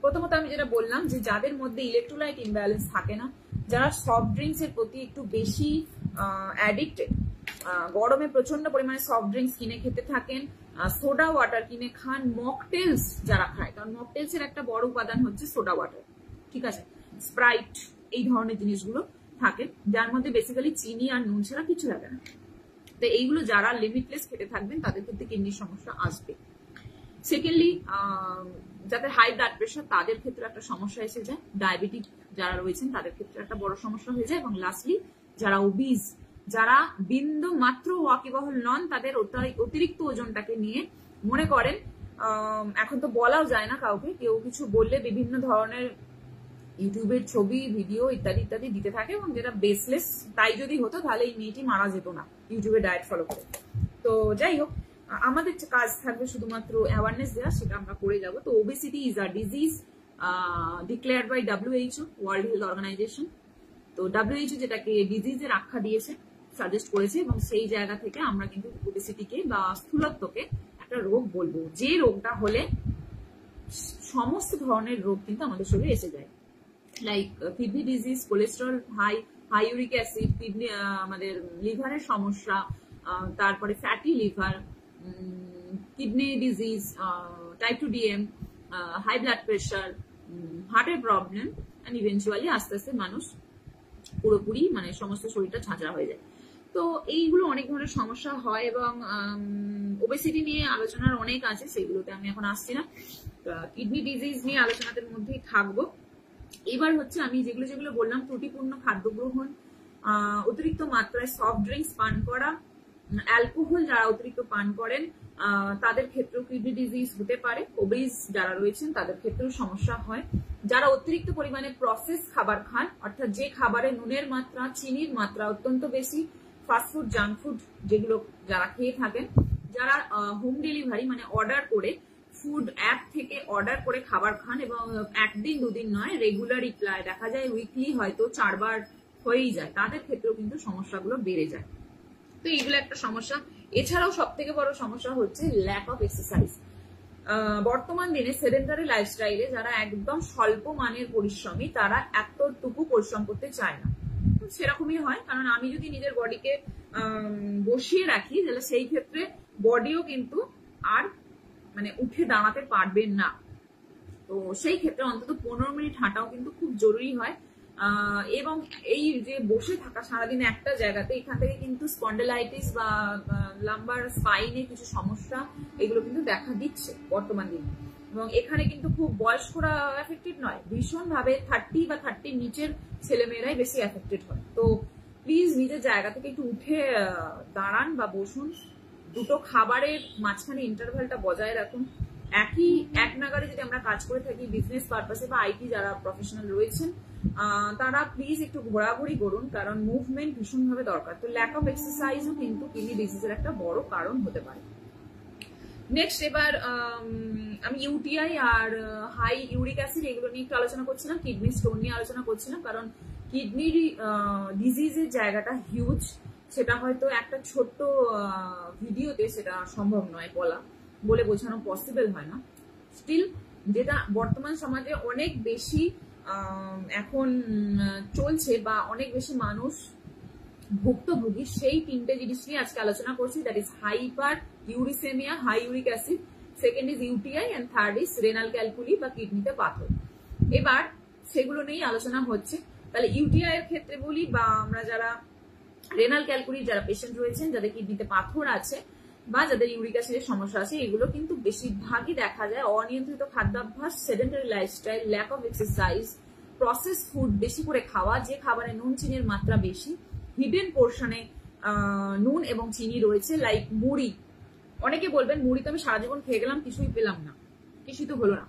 প্রথমত আমি যেটা বললাম যে যাদের মধ্যে ইলেকট্রোলাইট ইমব্যালেন্স থাকে না, যারা সফট ড্রিঙ্কস এর প্রতি একটু বেশি অ্যাডিক্টেড, গরমে প্রচন্ড পরিমাণে সফট ড্রিঙ্কস কিনে খেতে থাকেন, সোডা ওয়াটার কিনে খান, মকটেলস যারা খায়, কারণ মকটেলস এর একটা বড় উপাদান হচ্ছে সোডা ওয়াটার, ঠিক আছে, স্প্রাইট, এই ধরনের জিনিসগুলো থাকে যার মধ্যে বেসিক্যালি চিনি আর নুন ছাড়া কিছু লাগে না। তো এইগুলো যারা লিমিটলেস খেতে থাকবেন তাদের ক্ষেত্রে কিডনির সমস্যা আসবে। সেকেন্ডলি, যাদের হাই ব্লাড প্রেশার তাদের ক্ষেত্রে একটা সমস্যা এসে যায়, ডায়াবেটিক যারা রয়েছেন তাদের ক্ষেত্রে একটা বড় সমস্যা হয়ে যায়, এবং লাস্টলি যারা ওবিজ, যারা বিন্দু মাত্র ওয়াকিবহল নন, তাদের অতিরিক্ত ওজনটাকে নিয়ে মনে করেন, এখন তো বলাও যায় না কাউকে, কেউ কিছু বললে বিভিন্ন ধরনের ইউটিউবের ছবি, ভিডিও ইত্যাদি ইত্যাদি দিতে থাকে, এবং যেটা বেসলেস। তাই যদি হতো তাহলে এই মেয়েটি মারা যেত না ইউটিউবে ডায়েট ফলো করে। তো যাই হোক, আমাদের কাজ থাকবে শুধুমাত্র অ্যাওয়ারনেস দেওয়া, সেটা আমরা করে যাব। তো obesity is a disease declared by WHO, World Health Organization. তো WHO যেটাকে ডিজিজের আখ্যা দিয়েছে, সাজেস্ট করেছে, এবং সেই জায়গা থেকে আমরা কিন্তু ওবেসিটিকে বা স্থূলত্বকে একটা রোগ বলবো, যে রোগটা হলে সমস্ত ধরনের রোগ কিন্তু আমাদের শরীরে এসে যায়, like kidney disease, cholesterol high, high uric acid, kidney আমাদের লিভারের সমস্যা, তারপরে fatty liver, kidney disease, type 2 DM, high blood pressure, হার্টের প্রবলেম, অ্যান্ড ইভেনচুয়ালি আস্তে আস্তে মানুষ পুরোপুরি মানে সমস্ত শরীরটা ঝাঁঝরা হয়ে যায়। তো এইগুলো অনেক ধরনের সমস্যা হয়, এবং ওবেসিটি নিয়ে আলোচনার অনেক আছে, সেগুলোতে আমি এখন আসছি না। কিডনি ডিজিজ নিয়ে আলোচনাদের মধ্যেই থাকবো। এবার হচ্ছে আমি যেগুলো যেগুলো বললাম, ত্রুটিপূর্ণ খাদ্য গ্রহণ, অতিরিক্ত মাত্রায় সফট ড্রিঙ্কস পান করা, অ্যালকোহল যারা অতিরিক্ত পান করেন তাদের ক্ষেত্রেও কিডনি ডিজিজ হতে পারে। ওবেজ যারা রয়েছেন তাদের ক্ষেত্রেও সমস্যা হয়। যারা অতিরিক্ত পরিমাণে প্রসেস খাবার খান, অর্থাৎ যে খাবারে নুনের মাত্রা, চিনির মাত্রা অত্যন্ত বেশি, ফাস্টফুড, জাঙ্ক ফুড যেগুলো যারা খেয়ে থাকেন, যারা হোম ডেলিভারি মানে অর্ডার করে ফুড অ্যাপ থেকে অর্ডার করে খাবার খান, এবং একদিন দুদিন নয়, রেগুলারই প্রায় দেখা যায় উইকলি হয়তো 4 বার হয়েই যায়, তাদের ক্ষেত্রেও কিন্তু সমস্যাগুলো বেড়ে যায়। তো এইগুলো একটা সমস্যা। এছাড়াও সব থেকে বড় সমস্যা হচ্ছে ল্যাক অফ এক্সারসাইজ। বর্তমান দিনে সেডেন্টারি লাইফস্টাইলে যারা একদম স্বল্প মানের পরিশ্রমী, তারা এতটুকু পরিশ্রম করতে চায় না। সেরকমই হয়, কারণ আমি যদি নিজের বডিকে বসিয়ে রাখি তাহলে সেই ক্ষেত্রে বডিও কিন্তু আর মানে উঠে দাঁড়াতে পারবেন না। তো সেই ক্ষেত্রে অন্তত 15 মিনিট হাঁটাও কিন্তু খুব জরুরি হয়। এবং এই যে বসে থাকা সারাদিন একটা জায়গাতে, এখান থেকে কিন্তু স্পন্ডেলাইটিস বা লাম্বার স্পাইনে কিছু সমস্যা এগুলো কিন্তু দেখা দিচ্ছে বর্তমান দিনে। এবং এখানে কিন্তু খুব বয়স্করা এফেক্টেড নয়, ভীষণ ভাবে 30 বা 30 নিচের ছেলেমেয়েরাই বেশি এফেক্টেড হয়। তো প্লিজ নিজের জায়গা থেকে একটু উঠে দাঁড়ান বা বসুন, দুটো খাবারের মাঝখানে ইন্টারভ্যালটা বজায় রাখুন। এক নাগারে যদি আমরা কাজ করে থাকি বিজনেস পারপাসে বা আইটি যারা প্রফেশনাল রয়েছেন তারা প্লিজ একটু ঘোরাঘুরি করুন, কারণ মুভমেন্ট ভীষণভাবে দরকার। তো ল্যাক অফ এক্সারসাইজও কিন্তু কিডনি ডিজিজের একটা বড় কারণ হতে পারে। নেক্সট, এবার আমি ইউটিআই আর হাই ইউরিক অ্যাসিড এগুলো নিয়ে একটু আলোচনা করছিলাম, কিডনি স্টোন নিয়ে আলোচনা করছিলাম, কারণ কিডনির ডিজিজের জায়গাটা হিউজ। সেটা হয়তো একটা ছোট্ট ভিডিওতে সেটা সম্ভব নয় বলে বোঝানো পসিবল হয় না। স্টিল যেটা বর্তমান সমাজে অনেক বেশি এখন চলছে বা অনেক বেশি মানুষ ভুক্তভোগী, সেই তিনটে জিনিস নিয়ে আজকে আলোচনা করছি। That is hyperuricemia, high uric acid, second is UTI and third is renal calculi বা কিডনিতে পাথর। এবার সেগুলো নিয়েই আলোচনা হচ্ছে। তাহলে ইউটিআই এর ক্ষেত্রে বলি, বা আমরা যারা রেনাল ক্যালকুলির যারা পেশেন্ট রয়েছেন, যাদের কিডনিতে পাথর আছে বা যাদের ইউরিক অ্যাসিডের সমস্যা আছে, এগুলো কিন্তু বেশিরভাগই দেখা যায় অনিয়ন্ত্রিত খাদ্যাভ্যাস, sedentary lifestyle, lack of exercise, process food বেশি করে খাওয়া, যে খাবারে নুন চিনির মাত্রা বেশি, হিডেন পোর্শনে নুন এবং চিনি রয়েছে, লাইক মুড়ি। অনেকে বলবেন মুড়ি তো আমি সারা জীবন খেয়ে গেলাম, কিছুই পেলাম না, কিছুই তো হলো না।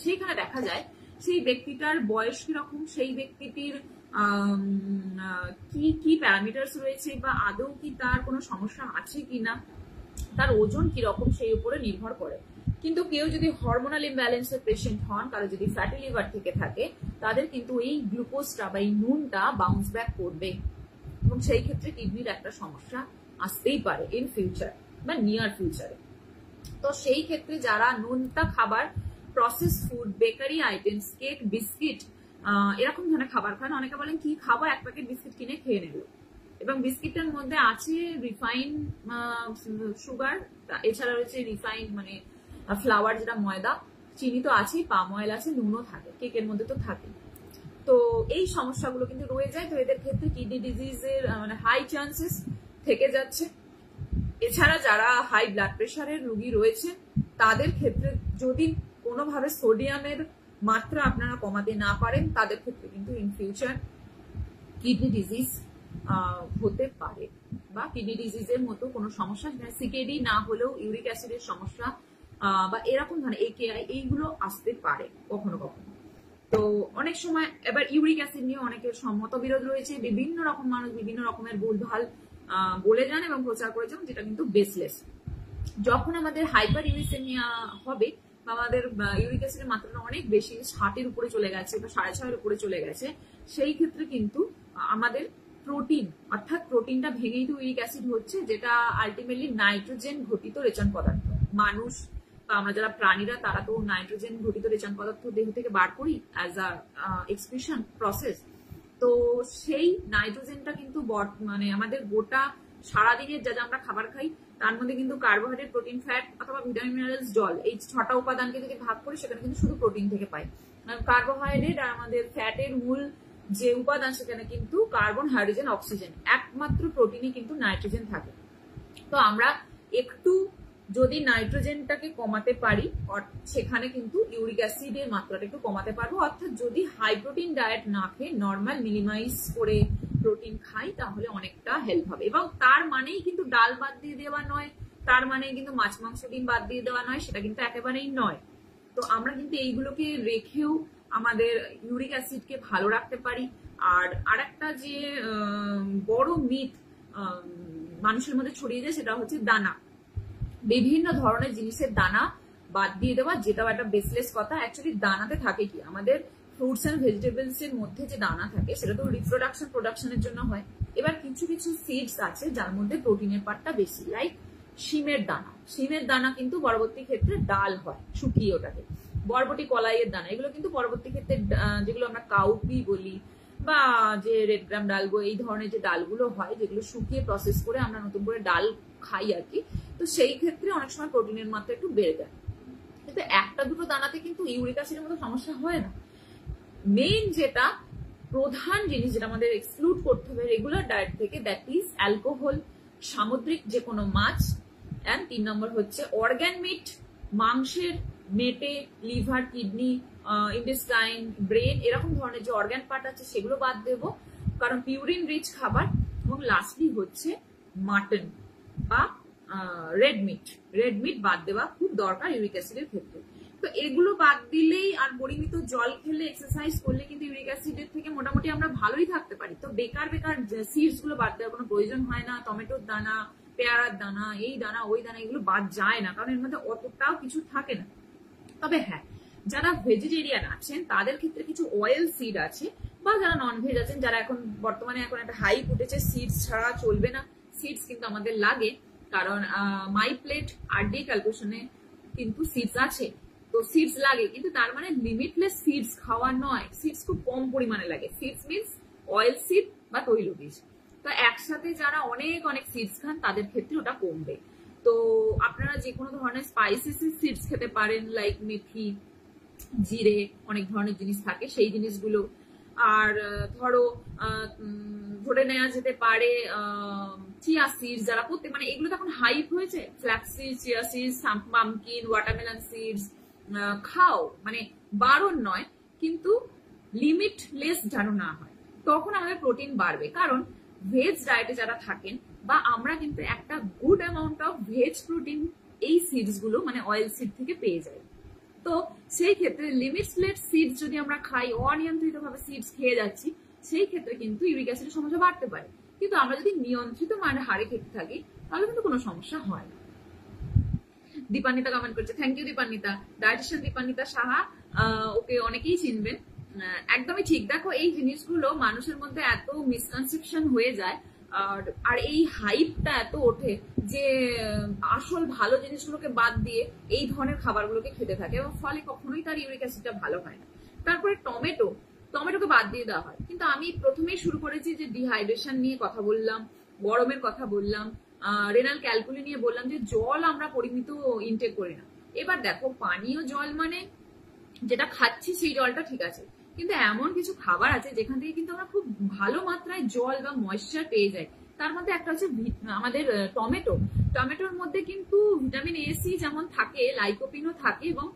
সেইখানে দেখা যায় সেই ব্যক্তিটার বয়স কিরকম, সেই ব্যক্তিটির কি কি প্যারামিটার্স রয়েছে, বা আদৌ কি তার কোনো সমস্যা আছে কিনা, তার ওজন কিরকম, সেই উপরে নির্ভর করে। কিন্তু কেউ যদি হরমোনাল ইমব্যালেন্সের পেশেন্ট হন, কারো যদি ফ্যাটি লিভার থেকে থাকে, তাদের কিন্তু এই গ্লুকোজটা বা এই নুনটা বাউন্স ব্যাক করবে, এবং সেই ক্ষেত্রে কিডনির একটা সমস্যা আসতেই পারে ইন ফিউচার বা নিয়ার ফিউচারে। তো সেই ক্ষেত্রে যারা নুনটা খাবার, process food, bakery items, cake, biscuit এরকম ধরনের খাবার খান, অনেকে বলেন কি খাবো, এক প্যাকেট বিস্কিট কিনে খেয়ে নেব, এবং বিস্কিটের মধ্যে আছে রিফাইন সুগার, এছাড়া রয়েছে রিফাইন মানে ফ্লাওয়ার যেটা ময়দা, চিনি তো আছেই, পাম অয়েল আছে, নুনও থাকে, কেকের মধ্যে তো থাকে। তো এই সমস্যাগুলো কিন্তু রয়ে যায়। তো এদের ক্ষেত্রে কিডনি ডিজিজের মানে হাই চান্সেস থেকে যাচ্ছে। এছাড়া যারা হাই ব্লাড প্রেশারের রোগী রয়েছে, তাদের ক্ষেত্রে যদি কোনোভাবে সোডিয়ামের মাত্রা আপনারা কমাতে না পারেন, তাদের ক্ষেত্রে কিন্তু ইন ফিউচার কিডনি ডিজিজ হতে পারে, বা কিডনি ডিজিজের মতো কোনো সমস্যা, সিকেডি না হলেও ইউরিক অ্যাসিডের সমস্যা বা এরকম ধরনের একেআই, এইগুলো আসতে পারে কখনো কখনো। তো অনেক সময় এবার ইউরিক অ্যাসিড নিয়ে অনেকের মতবিরোধ রয়েছে, বিভিন্ন রকম মানুষ বিভিন্ন রকমের ভুলভাল বলে যান এবং প্রচার করে যান, যেটা কিন্তু বেসলেস। যখন আমাদের হাইপার ইউরিসেমিয়া হবে বা আমাদের ইউরিক অ্যাসিডের মাত্রাটা অনেক বেশি, 60-এর উপরে চলে গেছে বা 6.5-এর উপরে চলে গেছে, সেই ক্ষেত্রে কিন্তু আমাদের প্রোটিন, অর্থাৎ প্রোটিনটা ভেঙেই তো ইউরিক অ্যাসিড হচ্ছে, যেটা আলটিমেটলি নাইট্রোজেন ঘটিত রেচন পদার্থ। মানুষ বা আমরা যারা প্রাণীরা, তারা তো নাইট্রোজেন ঘটিত রেচন পদার্থ দেহ থেকে বার করি অ্যাজ আ এক্সক্রিশন প্রসেস। তো সেই নাইট্রোজেনটা কিন্তু মানে আমাদের গোটা সারাদিনের যা যা আমরা খাবার খাই, তার মধ্যে কিন্তু কার্বোহাইড্রেট, প্রোটিন, ফ্যাট অথবা ভিটামিন, মিনারেলস, জল, এই 6টা উপাদানকে যদি ভাগ করি, সেখানে কিন্তু শুধু প্রোটিন থেকে পাই। কার্বোহাইড্রেট আর আমাদের ফ্যাটের মূল যে উপাদান, সেখানে কিন্তু কার্বন, হাইড্রোজেন, অক্সিজেন, একমাত্র প্রোটিনে কিন্তু নাইট্রোজেন থাকে। তো আমরা একটু যদি নাইট্রোজেনটাকে কমাতে পারি, সেখানে কিন্তু ইউরিক অ্যাসিডের মাত্রাটা একটু কমাতে পারবো। অর্থাৎ যদি হাই প্রোটিন ডায়েট না খেয়ে নর্মাল মিনিমাইজ করে প্রোটিন খাই, তাহলে অনেকটা হেল্প হবে। এবং তার মানেই কিন্তু ডাল বাদ দিয়ে দেওয়া নয়, তার মানে কিন্তু মাছ, মাংস, ডিম বাদ দিয়ে দেওয়া নয়, সেটা কিন্তু একেবারেই নয়। তো আমরা কিন্তু এইগুলোকে রেখেও আমাদের ইউরিক অ্যাসিডকে ভালো রাখতে পারি। আর আরেকটা যে বড় মিথ মানুষের মধ্যে ছড়িয়ে যায়, সেটা হচ্ছে দানা, বিভিন্ন ধরনের জিনিসের দানা বাদ দিয়ে দেওয়া, যেটাও একটা বেসলেস কথা। অ্যাকচুয়ালি দানাতে থাকে কি, আমাদের ফ্রুটস এন্ড ভেজিটেবলস এর মধ্যে যে দানা থাকে, সেটা তো রিপ্রোডাকশন, প্রোডাকশনের জন্য হয়। এবার কিছু কিছু সিডস আছে যার মধ্যে প্রোটিনের পার্টটা বেশি, লাইক শিমের দানা। শিমের দানা কিন্তু পরবর্তী ক্ষেত্রে ডাল হয়, শুকিয়ে ওটাকে। বরবটি, কলাইয়ের দানা, এগুলো কিন্তু পরবর্তী ক্ষেত্রে যেগুলো আমরা কাউপি বলি বা যে রেড গ্রাম ডাল, এই ধরনের যে ডালগুলো হয়, যেগুলো শুকিয়ে প্রসেস করে আমরা নতুন করে ডাল খাই আর কি, তো সেই ক্ষেত্রে অনেক সময় প্রোটিনের মাত্রা একটু বেড়ে যায়। কিন্তু একটা দুটো দানাতে কিন্তু ইউরিক অ্যাসিডের মতো সমস্যা হয় না। মেইন যেটা প্রধান জিনিস, যেটা আমাদের এক্সক্লুড করতে হবে রেগুলার ডায়েট থেকে, দ্যাট ইজ অ্যালকোহল, সামুদ্রিক যে কোনো মাছ, অ্যান্ড 3 নম্বর হচ্ছে অর্গ্যান মিট, মাংসের মেটে লিভার, কিডনি, ইন্টেস্টাইন, ব্রেন এরকম ধরনের যে অর্গান পার্ট আছে সেগুলো বাদ দেবো, কারণ পিউরিন রিচ খাবার। এবং লাস্টলি হচ্ছে মাটন বা রেড মিট বাদ দেওয়া খুব দরকার ইউরিক অ্যাসিডের ক্ষেত্রে। তো এগুলো বাদ দিলেই আর পরিমিত জল খেলে এক্সারসাইজ করলে কিন্তু ইউরিক অ্যাসিডের থেকে মোটামুটি আমরা ভালোই থাকতে পারি। তো বেকার সিডস গুলো বাদ দেওয়ার কোনো প্রয়োজন হয় না। টমেটোর দানা, পেয়ারার দানা, এই দানা ওই দানা এগুলো বাদ যায় না, কারণ এর মধ্যে অতটাও কিছু থাকে না। তবে হ্যাঁ, যারা ভেজিটেরিয়ান আছেন তাদের ক্ষেত্রে কিছু অয়েল সিড আছে, বা যারা নন ভেজ আছেন, যারা এখন বর্তমানে এখন একটা হাইপ উঠেছে সিডস ছাড়া চলবে না, সিডস কিন্তু আমাদের লাগে, কারণ মাই প্লেট আরডি ক্যালকুলেশনে কিন্তু সিডস আছে, তো সিডস লাগে। কিন্তু তার মানে লিমিটলেস সিডস খাওয়া নয়, সিডস খুব কম পরিমাণে লাগে। সিডস মিনস অয়েল সিড বা তৈলবীজ। তো একসাথে যারা অনেক অনেক সিডস খান তাদের ক্ষেত্রে ওটা কমবে। তো আপনারা যে কোনো ধরনের স্পাইসেস সিডস খেতে পারেন, লাইক মেথি, জিরে, অনেক ধরনের জিনিস থাকে সেই জিনিসগুলো। আর ধরে নেওয়া যেতে পারে চিয়া সিডস, যারা করতে মানে এগুলো তো এখন হাইপ হয়েছে, flax seeds, chia seeds, pumpkin, watermelon seeds খাও, মানে বারণ নয়, কিন্তু লিমিটলেস যেন না হয়, তখন আমাদের প্রোটিন বাড়বে। কারণ ভেজ ডায়েটে যারা থাকেন বা আমরা কিন্তু একটা good amount of veg protein এই সিডস গুলো মানে অয়েল সিড থেকে পেয়ে যাই। তো সেই ক্ষেত্রে লিমিটলেস সিডস যদি আমরা খাই, অনিয়ন্ত্রিত ভাবে সিডস খেয়ে যাচ্ছি, সেই ক্ষেত্রে কিন্তু ইউরিক অ্যাসিডের সমস্যা বাড়তে পারে। কিন্তু আমরা যদি নিয়ন্ত্রিত মানে হারে খেতে থাকি তাহলে কিন্তু কোনো সমস্যা হয় না। দীপান্বিতা কমেন্ট করছে, thank you Dipanwita, dietician Dipanwita Saha, okay অনেকেই চিনবেন। একদমই ঠিক। দেখো, এই জিনিসগুলো মানুষের মধ্যে এত মিসকনসেপশন হয়ে যায় আর এই হাইপটা এত ওঠে যে আসল ভালো জিনিসগুলোকে বাদ দিয়ে এই ধরনের খাবারগুলোকে খেতে থাকে, এবং ফলে কখনোই তার ইউরিক অ্যাসিডটা ভালো হয় না। তারপরে টমেটোকে বাদ দিয়ে দেওয়া হয়, কিন্তু আমি প্রথমেই শুরু করেছি যে ডিহাইড্রেশন নিয়ে কথা বললাম, গরমের কথা বললাম, রেনাল ক্যালকুলি নিয়ে বললাম যে জল আমরা পরিমিত ইনটেক করি না। এবার দেখো, পানীয় জল মানে যেটা খাচ্ছি সেই জলটা ঠিক আছে, কিন্তু এমন কিছু খাবার আছে যেখান থেকে কিন্তু আমরা খুব ভালো মাত্রায় জল বা ময়েশ্চার পেয়ে যাই। তার মধ্যে একটা হচ্ছে আমাদের টমেটোর মধ্যে কিন্তু ভিটামিন এ, সি যেমন থাকে, লাইকোপিনও থাকে, এবং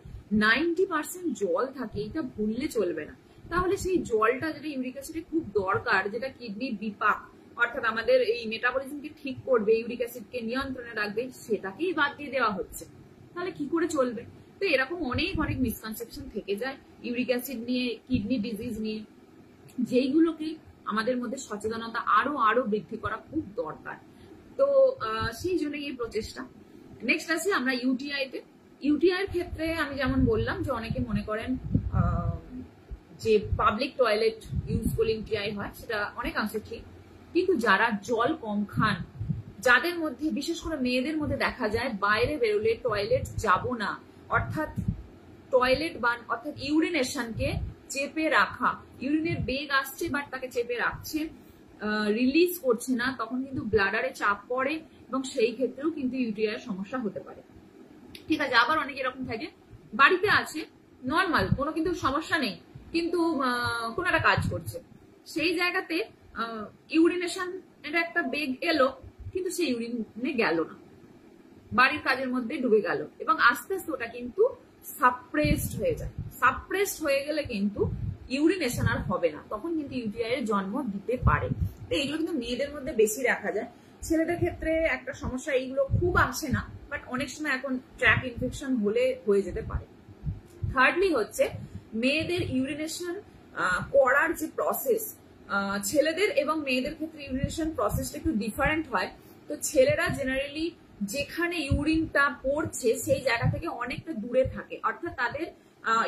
90% জল থাকে, এটা ভুললে চলবে না। তাহলে সেই জলটা যেটা ইউরিক অ্যাসিডে খুব দরকার, যেটা কিডনির বিপাক অর্থাৎ আমাদের এই মেটাবলিজমকে ঠিক করবে, ইউরিক অ্যাসিডকে নিয়ন্ত্রণে রাখবে, সেটাকেই বাদ দিয়ে দেওয়া হচ্ছে, তাহলে কি করে চলবে? তো এরকম অনেক অনেক মিসকনসেপশন থেকে যায় ইউরিক অ্যাসিড নিয়ে, কিডনি ডিজিজ নিয়ে, যেইগুলোকে আমাদের মধ্যে সচেতনতা আরো বৃদ্ধি করা খুব দরকার। তো সেই জন্য এই প্রচেষ্টা। নেক্সট আসি আমরা ইউটিআইতে। ইউটিআই এর ক্ষেত্রে আমি যেমন বললাম যে অনেকে মনে করেন যে পাবলিক টয়লেট ইউজ করলে ইউটিআই হয়, সেটা অনেকাংশে ঠিক, কিন্তু যারা জল কম খান, যাদের মধ্যে বিশেষ করে মেয়েদের মধ্যে দেখা যায় বাইরে বেরোলে টয়লেট যাব না, অর্থাৎ ইউরিনেশনকে চেপে রাখা, ইউরিনের বেগ আসছে বাট তাকে চেপে রাখছে, রিলিজ করছে না, তখন কিন্তু ব্লাডারে চাপ পড়ে এবং সেই ক্ষেত্রেও কিন্তু ইউটিআই এর সমস্যা হতে পারে। ঠিক আছে, আবার অনেক এরকম থাকে বাড়িতে আছে নর্মাল, কোনো কিন্তু সমস্যা নেই, কিন্তু কোন একটা কাজ করছে, সেই জায়গাতে ইউরিনেশন এর একটা বেগ এলো, কিন্তু সেই ইউরিনে গেল না, বাড়ির কাজের মধ্যে ডুবে গেল, এবং আস্তে আস্তে ওটা কিন্তু সাপ্রেসড হয়ে যায়। সাপ্রেসড হয়ে গেলে কিন্তু ইউরিনেশন আর হবে না, তখন কিন্তু ইউটিআই এর জন্ম দিতে পারে। তো এইগুলো কিন্তু মেয়েদের মধ্যে বেশি দেখা যায়। ছেলেদের ক্ষেত্রে একটা সমস্যা, এইগুলো খুব আসে না, বাট অনেক সময় এখন ট্র্যাক ইনফেকশন হয়ে যেতে পারে। থার্ডলি হচ্ছে মেয়েদের ইউরিনেশন করার যে প্রসেস, ছেলেদের এবং মেয়েদের ক্ষেত্রে ইউরিনেশন প্রসেসটা একটু ডিফারেন্ট হয়। তো ছেলেরা জেনারেলি যেখানে ইউরিনটা পড়ছে সেই জায়গা থেকে অনেকটা দূরে থাকে, অর্থাৎ তাদের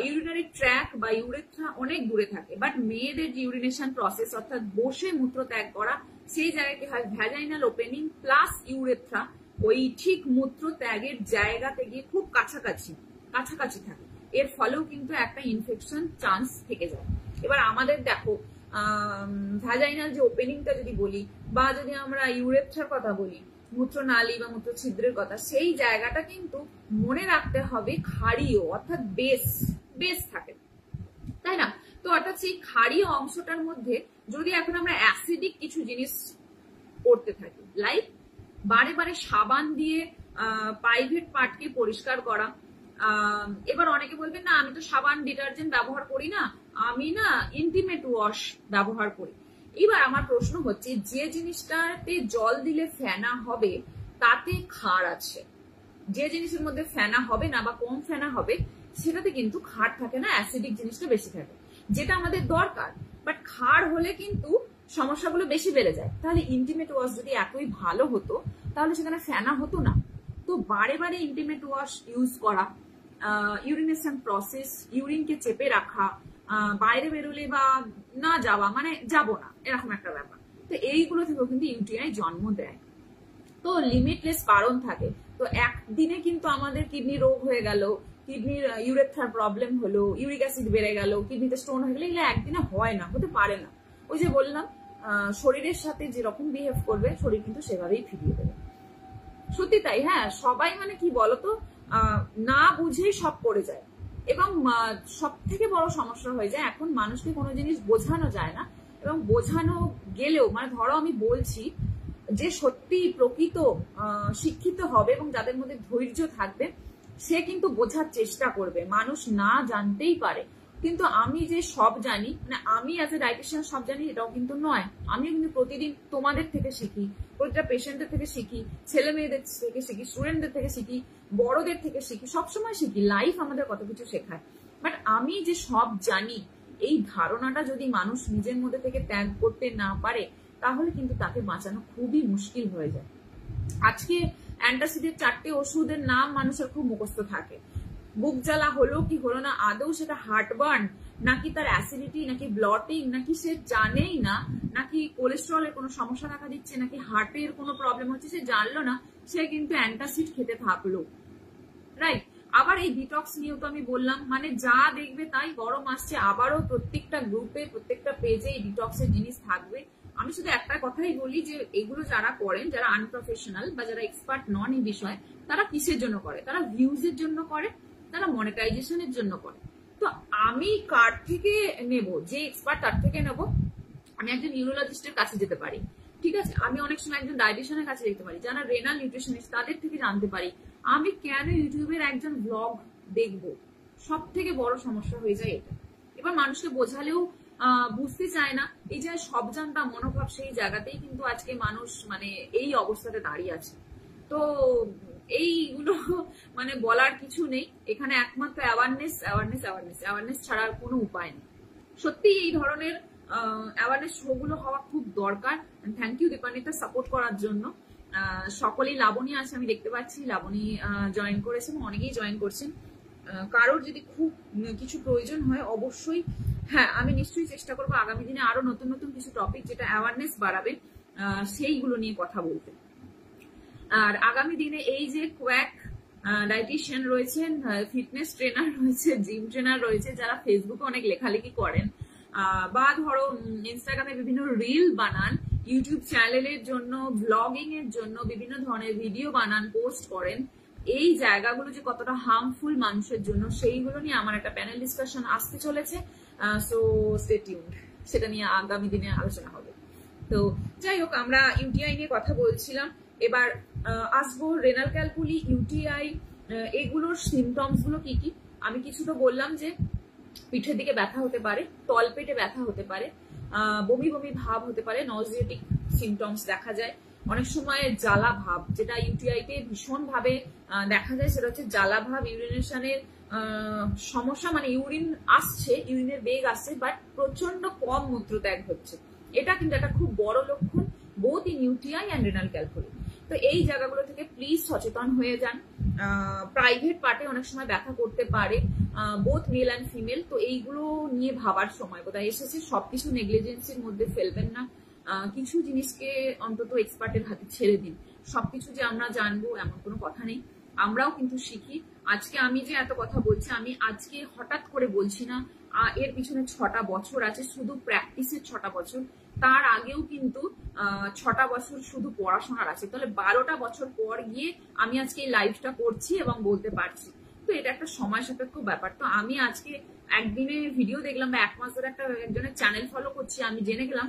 ইউরিনারি ট্র্যাক বা ইউরেথ্রা অনেক দূরে থাকে, বাট মেয়েদের যে ইউরিনেশন প্রসেস অর্থাৎ বসে মূত্র ত্যাগ করা, সেই জায়গাকে হয় ভ্যাজাইনাল ওপেনিং প্লাস ইউরেথ্রা, ওই ঠিক মূত্র ত্যাগের জায়গাতে গিয়ে খুব কাছাকাছি থাকে, এর ফলেও কিন্তু একটা ইনফেকশন চান্স থেকে যায়। এবার আমাদের দেখো, ভ্যাজাইনাল যে ওপেনিংটা যদি বলি, বা যদি আমরা ইউরেথ্রার কথা বলি, মূত্রনালী বা মূত্র ছিদ্রের কথা, সেই জায়গাটা কিন্তু মনে রাখতে হবে ক্ষারীয়, অর্থাৎ বেস থাকে, তাই না? তো অর্থাৎ সেই ক্ষারীয় অংশটার মধ্যে যদি এখন আমরা অ্যাসিডিক কিছু জিনিস করতে থাকি, লাইক বারে বারে সাবান দিয়ে প্রাইভেট পার্টকে পরিষ্কার করা, এবার অনেকে বলবেন না আমি তো সাবান ডিটারজেন্ট ব্যবহার করি না, আমি না ইন্টিমেট ওয়াশ ব্যবহার করি। এবার আমার প্রশ্ন হচ্ছে, যে জিনিসটাতে জল দিলে ফেনা হবে তাতে ক্ষার আছে, যে জিনিসের মধ্যে ফেনা হবে না বা কম ফেনা হবে সেটাতে কিন্তু ক্ষার থাকে না, অ্যাসিডিক জিনিসটা বেশি থাকে, যেটা আমাদের দরকার। বাট ক্ষার হলে কিন্তু সমস্যাগুলো বেশি বেড়ে যায়। তাহলে ইন্টিমেট ওয়াশ যদি এতই ভালো হতো তাহলে সেখানে ফেনা হতো না। তো বারে বারে ইন্টিমেট ওয়াশ ইউজ করা, ইউরিনেশন প্রসেস, ইউরিনকে চেপে রাখা, বাইরে বেরোলে বা না যাওয়া, মানে যাবো না এরকম একটা ব্যাপার, তো এইগুলো থেকেও কিন্তু ইউটিআই জন্ম দেয়। তো লিমিটলেস কারণ থাকে। তো একদিনে কিন্তু আমাদের কিডনি রোগ হয়ে গেল, কিডনির ইউরেথ্রার প্রবলেম হলো, ইউরিক অ্যাসিড বেড়ে গেল, কিডনিতে স্টোন হয়ে গেলে, এগুলো একদিনে হয় না, হতে পারে না। ওই যে বললাম, শরীরের সাথে যেরকম বিহেভ করবে শরীর কিন্তু সেভাবেই ফিরিয়ে দেবে। সত্যি তাই। হ্যাঁ, সবাই মানে কি বলতো, না বুঝেই সব করে যায়, এবং সব থেকে বড় সমস্যা হয়ে যায় এখন মানুষকে কোনো জিনিস বোঝানো যায় না, এবং বোঝানো গেলেও মানে ধরো আমি বলছি, যে সত্যি প্রকৃত শিক্ষিত হবে এবং যাদের মধ্যে ধৈর্য থাকবে সে কিন্তু বোঝার চেষ্টা করবে। মানুষ না জানতেই পারে, কিন্তু আমি যে সব জানি, মানে আমি অ্যাজ এ ডায়েটিশিয়ান সব জানি এটাও কিন্তু নয়। আমিও কিন্তু প্রতিদিন তোমাদের থেকে শিখি, প্রতিটা পেশেন্টের থেকে শিখি, ছেলে মেয়েদের থেকে শিখি, স্টুডেন্টদের থেকে শিখি, বড়দের থেকে শিখি, সবসময় শিখি। লাইফ আমাদের কত কিছু শেখায়। বাট আমি যে সব জানি এই ধারণাটা যদি মানুষ নিজের মধ্যে থেকে ত্যাগ করতে না পারে তাহলে কিন্তু তাকে বাঁচানো খুবই মুশকিল হয়ে যায়। আজকে অ্যান্টাসিডের 4টে ওষুধের নাম মানুষের খুব মুখস্থ থাকে। বুক জ্বালা হলো কি হলো না, আদৌ সেটা হার্টবার্ন নাকি তার অ্যাসিডিটি নাকি ব্লটিং নাকি সে জানেই না, নাকি কোলেস্ট্রলের কোনো সমস্যা দেখা দিচ্ছে নাকি হার্টের কোনো প্রবলেম হচ্ছে, সে জানলো না, সে কিন্তু অ্যান্টাসিড খেতে থাকলো। রাইট। আবার এই ডিটক্স নিয়েও তো আমি বললাম, মানে যা দেখবে তাই, গরম আসছে আবারও প্রত্যেকটা গ্রুপে প্রত্যেকটা পেজে এই ডিটক্সের জিনিস থাকবে। আমি শুধু একটা কথাই বলি যে এগুলো যারা করেন, যারা আনপ্রফেশনাল বা যারা এক্সপার্ট নন এই বিষয়ে, তারা কিসের জন্য করে? তারা ভিউজের জন্য করে, তারা মনিটাইজেশনের জন্য করে। তো আমি কার থেকে নেব? যে এক্সপার্ট তার থেকে নেব। আমি একজন নিউরোলজিস্টের কাছে যেতে পারি, ঠিক আছে, আমি অনেক সময় একজন ডায়েটিশিয়ানের কাছে যেতে পারি, যারা রেনাল নিউট্রিশনিস্ট তাদের থেকে জানতে পারি। আমি কেন ইউটিউবের একজন ব্লগ দেখবো? সব থেকে বড় সমস্যা হয়ে যায় এটা। এবার মানুষকে বোঝালেও বুঝতে চায় না। এই যে সব জানতা মনোভাব, সেই জায়গাতেই কিন্তু আজকে মানুষ মানে এই অবস্থাতে দাঁড়িয়ে আছে। তো এইগুলো মানে বলার কিছু নেই, এখানে একমাত্র অ্যাওয়ারনেস অ্যাওয়ারনেস অ্যাওয়ারনেস অ্যাওয়ারনেস ছাড়া আর কোনো উপায় নেই। সত্যি এই ধরনের অ্যাওয়ারনেস শোগুলো হওয়া খুব দরকার। থ্যাংক ইউ দীপান্বিতা সাপোর্ট করার জন্য। সকলেই, লাবণী আছে আমি দেখতে পাচ্ছি, লাবণী জয়েন করেছেন, অনেকেই জয়েন করছেন। কারোর যদি খুব কিছু প্রয়োজন হয় অবশ্যই, হ্যাঁ আমি নিশ্চয়ই চেষ্টা করবো আগামী দিনে আরো নতুন নতুন কিছু টপিক যেটা অ্যাওয়ারনেস বাড়াবে সেইগুলো নিয়ে কথা বলতে। আর আগামী দিনে এই যে কোয়াক ডায়েটিশিয়ান রয়েছেন, ফিটনেস ট্রেনার রয়েছে, জিম ট্রেনার রয়েছে, যারা ফেসবুকে অনেক লেখালেখি করেন বা ধরো ইনস্টাগ্রামে বিভিন্ন রিল বানান, ইউটিউব চ্যানেলের জন্য, ব্লগিং এর জন্য বিভিন্ন ধরনের ভিডিও বানান, পোস্ট করেন, এই জায়গাগুলো যে কতটা হার্মফুল মানুষের জন্য সেইগুলো নিয়ে আমার একটা প্যানেল ডিসকাশন আসতে চলেছে। সো স্টে টিউনড, সেটা নিয়ে আগামী দিনে আলোচনা হবে। তো যাই হোক, আমরা ইউটিআই নিয়ে কথা বলছিলাম, এবার আসবো রেনাল ক্যালকুলি, ইউটিআই, এগুলোর সিমটমস গুলো কি কি। আমি কিছু তো বললাম যে পিঠের দিকে ব্যথা হতে পারে, তলপেটে ব্যথা হতে পারে, বমি বমি ভাব হতে পারে, নজিওটিক সিমটমস দেখা যায়, অনেক সময় জ্বালা ভাব, যেটা ইউটিআইতে ভীষণ ভাবে দেখা যায়, সেটা হচ্ছে জ্বালা ভাব, ইউরিনেশনের সমস্যা, মানে ইউরিন আসছে, ইউরিনের বেগ আসছে, বাট প্রচন্ড কম মূত্রত্যাগ হচ্ছে। এটা কিন্তু একটা খুব বড় লক্ষণ both in UTI and renal calculi. তো এই জায়গাগুলো থেকে প্লিজ সচেতন হয়ে যান। প্রাইভেট পার্টে অনেক সময় ব্যথা করতে পারে, বোথ মেল অ্যান্ড ফিমেল। তো এইগুলো নিয়ে ভাবার সময় বোধহয় এসেছে। সবকিছু নেগলিজেন্সির মধ্যে ফেলবেন না, কিছু জিনিসকে অন্তত এক্সপার্টের হাতে ছেড়ে দিন। সবকিছু যে আমরা জানবো এমন কোনো কথা নেই, আমরাও কিন্তু শিখি। আজকে আমি যে এত কথা বলছি, আমি আজকে হঠাৎ করে বলছি না, এর পিছনে 6টা বছর আছে, শুধু প্র্যাকটিসের 6টা বছর, তার আগেও কিন্তু 6টা বছর শুধু পড়াশোনার আছে। তাহলে 12টা বছর পর গিয়ে আমি আজকে এই লাইভটা করছি এবং বলতে পারছি। তো এটা একটা সময় সাপেক্ষ ব্যাপার। তো আমি আজকে একদিনে ভিডিও দেখলাম বা এক মাস ধরে একজনের চ্যানেল ফলো করছি, আমি জেনে গেলাম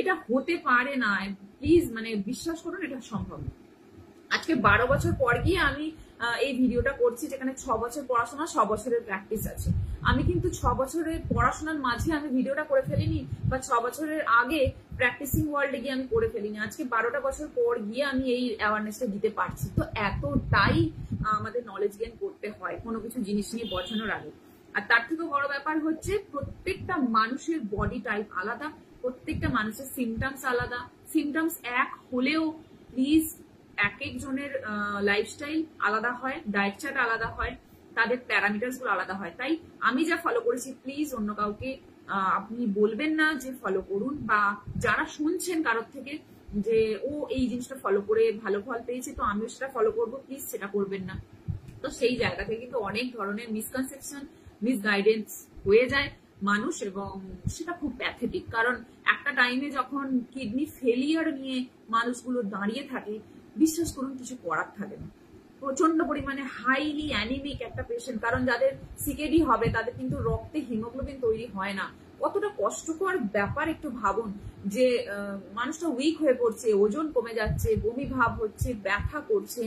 এটা হতে পারে না। প্লিজ মানে বিশ্বাস করুন, এটা সম্ভব না। আজকে 12 বছর পর গিয়ে আমি এই ভিডিওটা করছি, যেখানে 6 বছর পড়াশোনা, 6 বছরের প্র্যাকটিস আছে। আমি কিন্তু 6 বছরের পড়াশোনার মাঝে আমি ভিডিওটা করে ফেলিনি, বা 6 বছরের আগে প্র্যাকটিসিং ওয়ার্ল্ডে গিয়ে আমি করে ফেলিনি। আজকে 12টা বছর পর গিয়ে আমি এই অ্যাওয়ারনেসটা দিতে পারছি। তো এতটাই আমাদের নলেজ গেইন করতে হয় কোনো কিছু জিনিস নিয়ে বোঝানোর আগে। আর তার থেকেও বড় ব্যাপার হচ্ছে প্রত্যেকটা মানুষের বডি টাইপ আলাদা, প্রত্যেকটা মানুষের সিমটমস আলাদা। সিমটমস এক হলেও প্লিজ এক একজনের লাইফস্টাইল আলাদা হয়, ডায়েট চার্ট আলাদা হয়, তাদের প্যারামিটার্স গুলো আলাদা হয়। তাই আমি যা ফলো করেছি প্লিজ অন্য কাউকে আপনি বলবেন না যে ফলো করুন, বা যারা শুনছেন কারোর থেকে যে ও এই জিনিসটা ফলো করে ভালো ফল পেয়েছে তো আমিও সেটা ফলো করবো, প্লিজ সেটা করবেন না। তো সেই জায়গা থেকে কিন্তু অনেক ধরনের মিসকনসেপশন, মিসগাইডেন্স হয়ে যায় মানুষ, এবং সেটা খুব প্যাথেটিক। কারণ একটা টাইমে যখন কিডনি ফেলিয়ার নিয়ে মানুষগুলো দাঁড়িয়ে থাকে, বিশ্বাস করুন কিছু করার থাকে না। প্রচন্ড পরিমাণে হাইলি অ্যানিমিক একটা পেশেন্ট, কারণ যাদের সিকেডি হবে তাদের কিন্তু রক্তে হিমোগ্লোবিন তৈরি হয় না। কতটা কষ্টকর ব্যাপার একটু ভাবুন, যে মানুষটা উইক হয়ে পড়ছে, ওজন কমে যাচ্ছে, বমি ভাব হচ্ছে, ব্যথা করছে,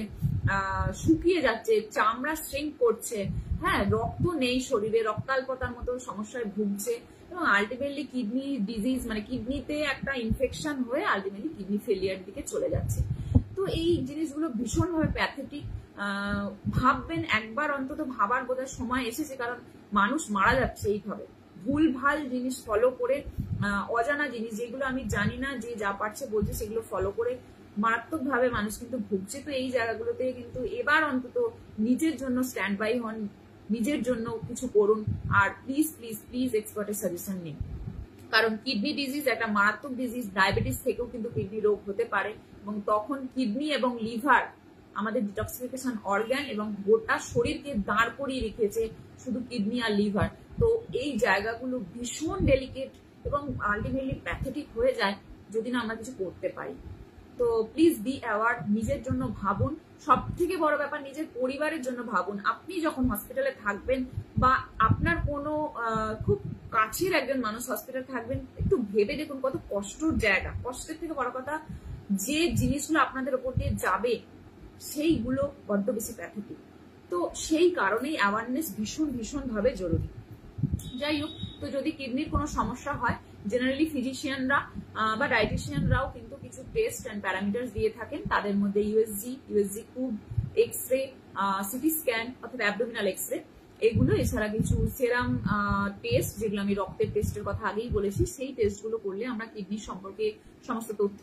শুকিয়ে যাচ্ছে, চামড়া শ্রিঙ্ক করছে, হ্যাঁ, রক্ত নেই শরীরে, রক্তাল্পতার মতো সমস্যায় ভুগছে, এবং আলটিমেটলি কিডনি ডিজিজ মানে কিডনিতে একটা ইনফেকশন হয়ে আলটিমেটলি কিডনি ফেলিয়ার দিকে চলে যাচ্ছে। তো এই জিনিসগুলো ভীষণভাবে প্যাথেটিক। ভাববেন একবার, অন্তত ভাবার বোধহয় সময় এসেছে, কারণ মানুষ মারা যাচ্ছে এইভাবে ভুল ভাল জিনিস ফলো করে, অজানা জিনিস যেগুলো আমি জানি না, যে যা পারছে বলছে সেগুলো ফলো করে মারাত্মক ভাবে মানুষ কিন্তু ভুগছে। তো এই জায়গাগুলোতে কিন্তু এবার অন্তত নিজের জন্য স্ট্যান্ড বাই হন, নিজের জন্য কিছু করুন, আর প্লিজ প্লিজ প্লিজ এক্সপার্টের সাজেশন নিন। কারণ কিডনি ডিজিজ একটা মারাত্মক ডিজিজ, ডায়াবেটিস থেকেও কিন্তু কিডনি রোগ হতে পারে, এবং তখন কিডনি এবং লিভার আমাদের ডিটক্সিফিকেশন অর্গান, এবং গোটা শরীরকে দাঁড় করিয়ে রেখেছে শুধু কিডনি আর লিভার। তো এই জায়গাগুলো ভীষণ ডেলিকেট এবং আলটিমেটলি প্যাথেটিক হয়ে যায় যদি না আমরা কিছু করতে পারি। তো প্লিজ বি অ্যাওয়ার, নিজের জন্য ভাবুন, সব থেকে বড় ব্যাপার নিজের পরিবারের জন্য ভাবুন। আপনি যখন হসপিটালে থাকবেন, বা আপনার কোনো খুব কাছের একজন মানুষ হসপিটালে থাকবেন, একটু ভেবে দেখুন কত কষ্টর জায়গা। কষ্টের থেকে বড় কথা, যে জিনিসগুলো আপনাদের ওপর দিয়ে যাবে সেইগুলো বড্ড বেশি প্যাথেটিক। তো সেই কারণেই অ্যাওয়ারনেস ভীষণ ভীষণ ভাবে জরুরি। যাই হোক, তো যদি কিডনির কোনো সমস্যা হয়, জেনারেলি ফিজিশিয়ানরা বা ডায়েটিশিয়ানরাও কিন্তু কিছু টেস্ট অ্যান্ড প্যারামিটার্স দিয়ে থাকেন। তাদের মধ্যে ইউএসজি কুব, এক্সরে, সিটি স্ক্যান অর্থাৎ অ্যাবডোমিনাল এক্সরে, এগুলো, এছাড়া কিছু সেরাম টেস্ট, যেগুলো আমি রক্তের টেস্টের কথা আগেই বলেছি, সেই টেস্টগুলো করলে আমরা কিডনির সম্পর্কে সমস্ত তথ্য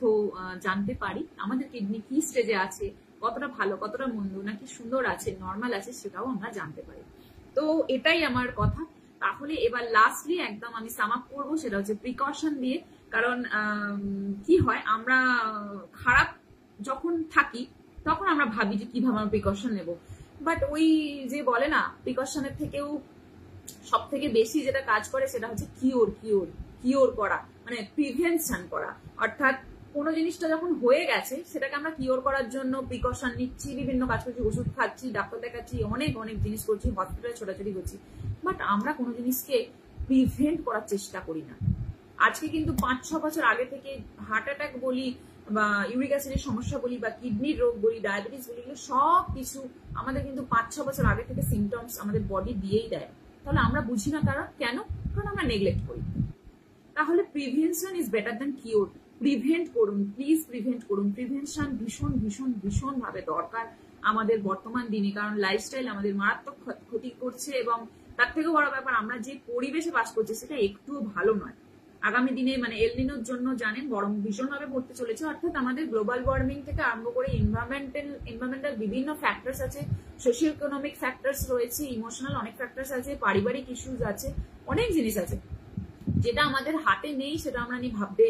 জানতে পারি। আমাদের কিডনি কি স্টেজে আছে, কতটা ভালো, কতটা মন্দ, নাকি সুন্দর আছে, নর্মাল আছে, সেটাও আমরা জানতে পারি। তো এটাই আমার কথা। তাহলে এবার লাস্টলি একদম আমি সাম আপ করবো, সেটা হচ্ছে প্রিকশন দিয়ে। কারণ কি হয়, আমরা খারাপ যখন থাকি তখন আমরা ভাবি যে কিভাবে আমরা প্রিকশন নেবো, বাট ওই যে বলে না, প্রিকশনের থেকেও সব থেকে বেশি যেটা কাজ করে সেটা হচ্ছে কিওর করা, মানে প্রিভেনশন করা। অর্থাৎ কোনো জিনিসটা যখন হয়ে গেছে সেটাকে আমরা কিওর করার জন্য প্রিকশন নিচ্ছি, বিভিন্ন কাজ করছি, ওষুধ খাচ্ছি, ডাক্তার দেখাচ্ছি, অনেক অনেক জিনিস করছি, হসপিটালে ছোটাছুটি করছি, বাট আমরা কোনো জিনিসকে প্রিভেন্ট করার চেষ্টা করি না। আজকে কিন্তু 5-6 বছর আগে থেকে হার্ট অ্যাটাক বলি, বা ইউরিক অ্যাসিডের সমস্যা বলি, বা কিডনির রোগ বলি, ডায়াবেটিস বলি, এগুলো সব কিছু আমাদের কিন্তু 5-6 বছর আগে থেকে সিমটমস আমাদের বডি দিয়েই দেয়। তাহলে আমরা বুঝি না কারণ কেন আমরা নেগলেক্ট করি। তাহলে prevention is better than cure. Prevent করুন, প্লিজ প্রিভেন্ট করুন। প্রিভেনশন ভীষণ ভীষণ ভীষণ ভাবে দরকার আমাদের বর্তমান দিনে, কারণ লাইফস্টাইল আমাদের মারাত্মক ক্ষতি করছে, এবং তার থেকেও বড় ব্যাপার, আমরা যে পরিবেশে বাস করছি সেটা একটুও ভালো নয়। আগামী দিনে মানে এল নিনোর জন্য জানেন গরম ভীষণভাবে পড়তে চলেছে। অর্থাৎ আমাদের গ্লোবাল ওয়ার্মিং থেকে আরম্ভ করে এনভায়রনমেন্টাল বিভিন্ন ফ্যাক্টরস আছে, সোশিও ইকোনমিক ফ্যাক্টরস রয়েছে, ইমোশনাল অনেক ফ্যাক্টরস আছে, পারিবারিক ইস্যুস আছে, অনেক জিনিস আছে যেটা আমাদের হাতে নেই। সেটা আমরা নিয়ে ভাববে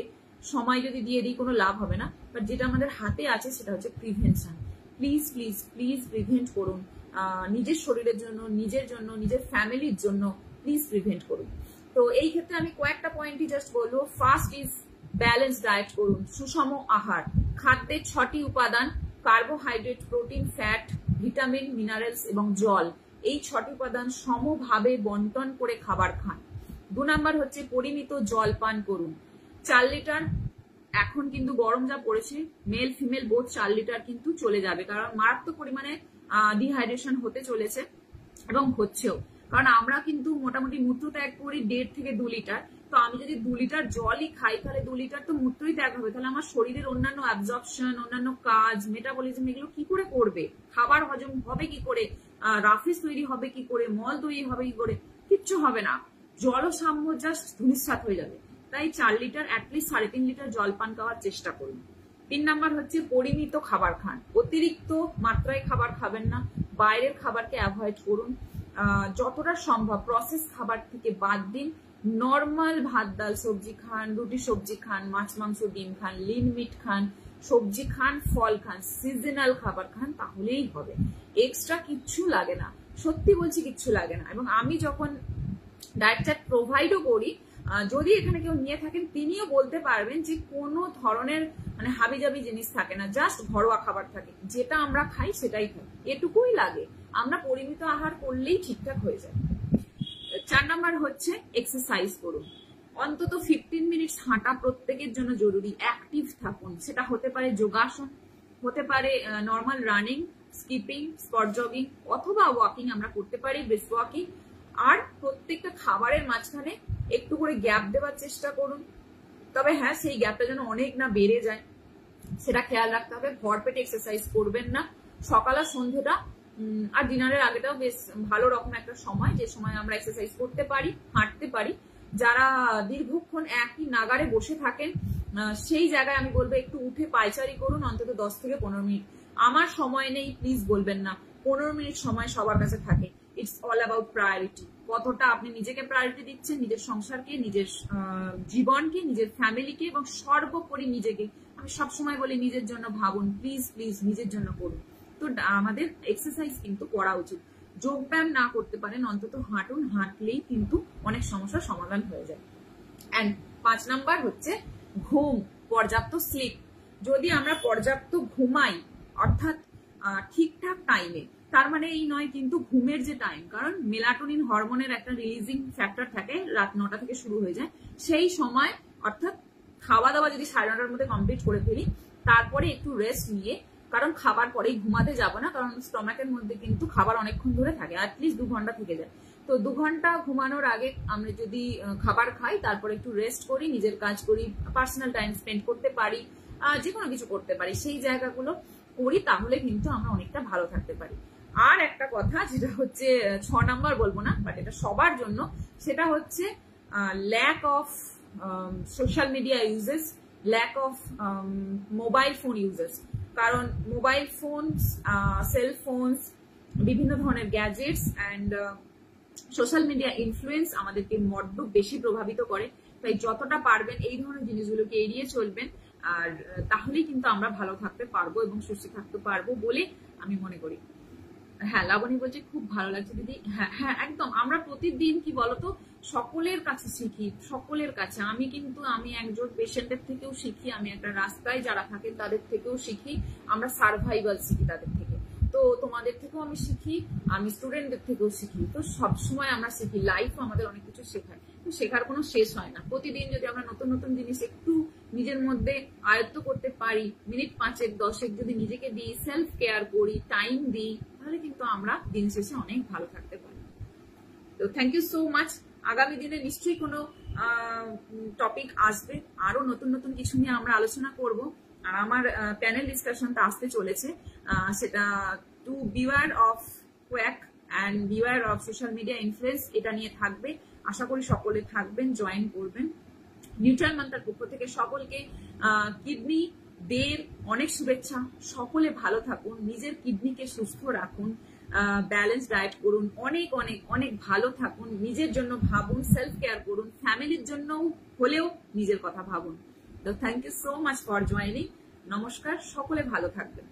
সময় যদি দিয়ে দিই কোনো লাভ হবে না, বাট যেটা আমাদের হাতে আছে সেটা হচ্ছে prevention. Please please please prevent করুন, নিজের শরীরের জন্য, নিজের জন্য, নিজের ফ্যামিলির জন্য প্লিজ প্রিভেন্ট করুন। তো এই ক্ষেত্রে আমি কয়েকটা পয়েন্টই জাস্ট বলবো। ফার্স্ট ইজ ব্যালেন্স ডায়েট করুন, সুষম আহার। খাদ্যের 6টি উপাদান, carbohydrate, protein, fat, vitamin, minerals এবং জল, এই 6টি উপাদান সমভাবে বন্টন করে খাবার খান। 2 নাম্বার হচ্ছে পরিমিত জল পান করুন। 4 লিটার, এখন কিন্তু গরম যা পড়েছে, মেল ফিমেল বোথ 4 লিটার কিন্তু চলে যাবে, কারণ মারাত্মক পরিমাণে ডিহাইড্রেশন হতে চলেছে এবং হচ্ছেও। কারণ আমরা কিন্তু মোটামুটি মূত্র ত্যাগ করি 1.5 থেকে 2 লিটার। তো আমি যদি 2 লিটার জলই খাই তাহলে 2 লিটার তো মূত্রই ত্যাগ হবে। তাহলে আমার শরীরের অন্যান্য অ্যাবজর্পশন, অন্যান্য কাজ, মেটাবলিজম এগুলো কি করে করবে? খাবার হজম হবে কি করে? রাফিস তৈরি হবে কি করে? মল তৈরি হবে কি করে? কিচ্ছু হবে না। জলসাম্য জাস্ট ধূলিসাৎ হয়ে যাবে। তাই 4 লিটার অ্যাটলিস্ট 3.5 লিটার জল পান খাওয়ার চেষ্টা করুন। 3 নাম্বার হচ্ছে পরিমিত খাবার খান। অতিরিক্ত মাত্রায় খাবার খাবেন না। বাইরের খাবারকে অ্যাভয়েড করুন। যতটা সম্ভব প্রসেস খাবার থেকে বাদ দিন। নর্মাল ভাত ডাল সবজি খান, রুটি সবজি খান, মাছ মাংস ডিম খান, লিন মিট খান, সবজি খান, ফল খান, সিজনাল খাবার খান, তাহলেই হবে। এক্সট্রা কিচ্ছু লাগে না, সত্যি বলছি কিচ্ছু লাগে না। এবং আমি যখন ডায়েট চার্ট প্রোভাইডও করি, যদি এখানে কেউ নিয়ে থাকেন তিনিও বলতে পারবেন যে কোনো ধরনের মানে হাবিজাবি জিনিস থাকে না, জাস্ট ঘরোয়া খাবার থাকে, যেটা আমরা খাই সেটাই খাই, এটুকুই লাগে। আমরা পরিমিত আহার করলেই ঠিকঠাক হয়ে যায়। 4 নাম্বার হচ্ছে এক্সারসাইজ করুন। অন্তত 15 মিনিট হাঁটা প্রত্যেকের জন্য জরুরি। অ্যাক্টিভ থাকুন, সেটা হতে পারে যোগাসন, হতে পারে normal running, skipping, spot jogging অথবা ওয়াকিং আমরা করতে পারি, ব্রিস্ক ওয়াকিং। আর প্রত্যেকটা খাবারের মাঝখানে একটু করে গ্যাপ দেওয়ার চেষ্টা করুন। তবে হ্যাঁ, সেই গ্যাপটা যেন অনেক না বেড়ে যায় সেটা খেয়াল রাখতে হবে। ভরপেটে এক্সারসাইজ করবেন না। সকাল আর সন্ধ্যেটা আর ডিনারের আগেটাও বেশ ভালো রকম একটা সময়, যে সময় আমরা এক্সারসাইজ করতে পারি, হাঁটতে পারি। যারা দীর্ঘক্ষণ একই নাগারে বসে থাকেন সেই জায়গায় আমি বলবো একটু উঠে পায়চারি করুন, অন্তত 10 থেকে 15 মিনিট। আমার সময় নেই প্লিজ বলবেন না, 15 মিনিট সময় সবার কাছে থাকে। It's all about priority. কতটা আপনি নিজেকে প্রায়োরিটি দিচ্ছেন, নিজের সংসারকে, নিজের জীবনকে, নিজের ফ্যামিলিকে এবং সর্বোপরি নিজেকে। আমি সবসময় বলি নিজের জন্য ভাবুন, প্লিজ প্লিজ নিজের জন্য করুন। তো আমাদের এক্সারসাইজ কিন্তু করা উচিত। যোগব্যায়াম না করতে পারেন অন্তত হাঁটুন, হাঁটলেই কিন্তু অনেক সমস্যার সমাধান হয়ে যায়। অ্যান্ড 5 নাম্বার হচ্ছে ঘুম, পর্যাপ্ত স্লিপ। যদি আমরা পর্যাপ্ত ঘুমাই অর্থাৎ ঠিকঠাক টাইমে, তার মানে এই নয় কিন্তু ঘুমের যে টাইম, কারণ মেলাটোনিন হরমোনের একটা রিলিজিং ফ্যাক্টর থাকে, রাত 9টা থেকে শুরু হয়ে যায়। সেই সময় অর্থাৎ খাওয়া দাওয়া যদি 9:30টার মধ্যে কমপ্লিট করে ফেলি, তারপরে একটু রেস্ট নিয়ে, কারণ খাবার পরেই ঘুমাতে যাব না, কারণ স্টমাকের মধ্যে কিন্তু খাবার অনেকক্ষণ ধরে থাকে, অ্যাটলিস্ট 2 ঘন্টা থেকে যায়। তো 2 ঘন্টা ঘুমানোর আগে আমরা যদি খাবার খাই, তারপরে একটু রেস্ট করি, নিজের কাজ করি, পার্সোনাল টাইম স্পেন্ড করতে পারি, যে কোনো কিছু করতে পারি, সেই জায়গাগুলো করি, তাহলে কিন্তু আমরা অনেকটা ভালো থাকতে পারি। আর একটা কথা যেটা হচ্ছে 6 নাম্বার বলবো না, বাট এটা সবার জন্য, সেটা হচ্ছে lack of social media usages, lack of mobile phone usages. কারণ মোবাইল ফোনস, সেল ফোনস, বিভিন্ন ধরনের gadgets and social media influence আমাদেরকে বড্ড বেশি প্রভাবিত করে। তাই যতটা পারবেন এই ধরনের জিনিসগুলোকে এড়িয়ে চলবেন, আর তাহলেই কিন্তু আমরা ভালো থাকতে পারবো এবং সুস্থ থাকতে পারবো বলে আমি মনে করি। হ্যাঁ, লাবণী বলছে খুব ভালো লাগছে দিদি। হ্যাঁ হ্যাঁ, একদম। আমরা প্রতিদিন কি বলতো সকলের কাছে শিখি, সকলের কাছে। আমি একজন পেশেন্টের থেকেও শিখি, আমি একটা রাস্তায় যারা থাকেন তাদের থেকেও শিখি, আমরা সার্ভাইভাল শিখি তাদের থেকে। তো তোমাদের থেকেও আমি শিখি, আমি স্টুডেন্টদের থেকেও শিখি। তো সবসময় আমরা শিখি, লাইফ আমাদের অনেক কিছু শেখায়, তো শেখার কোনো শেষ হয় না। প্রতিদিন যদি আমরা নতুন নতুন জিনিস একটু নিজের মধ্যে আয়ত্ত করতে পারি, মিনিট 5-10 যদি নিজেকে দিই, সেলফ কেয়ার করি, টাইম দিই, তাহলে কিন্তু আমরা দিন শেষে অনেক ভালো থাকতে পারি। তো থ্যাংক ইউ সো মাচ। আগামী দিনে নিশ্চয়ই কোনো টপিক আসবে, আরো নতুন নতুন কিছু নিয়ে আমরা আলোচনা করব। আর আমার প্যানেল ডিসকাশনটা আসতে চলেছে, সেটা to beware of quack and beware of social media influence, এটা নিয়ে থাকবে। আশা করি সকলে থাকবেন, জয়েন করবেন। নিউট্রাল মান্ত্রার পক্ষ থেকে সকলকে কিডনি ডের অনেক শুভেচ্ছা। সকলে ভালো থাকুন, নিজের কিডনিকে সুস্থ রাখুন, ব্যালেন্স ডায়েট করুন, অনেক অনেক অনেক ভালো থাকুন, নিজের জন্য ভাবুন, সেলফ কেয়ার করুন, ফ্যামিলির জন্য হলেও নিজের কথা ভাবুন। তো thank you so much for joining. নমস্কার, সকলে ভালো থাকবেন।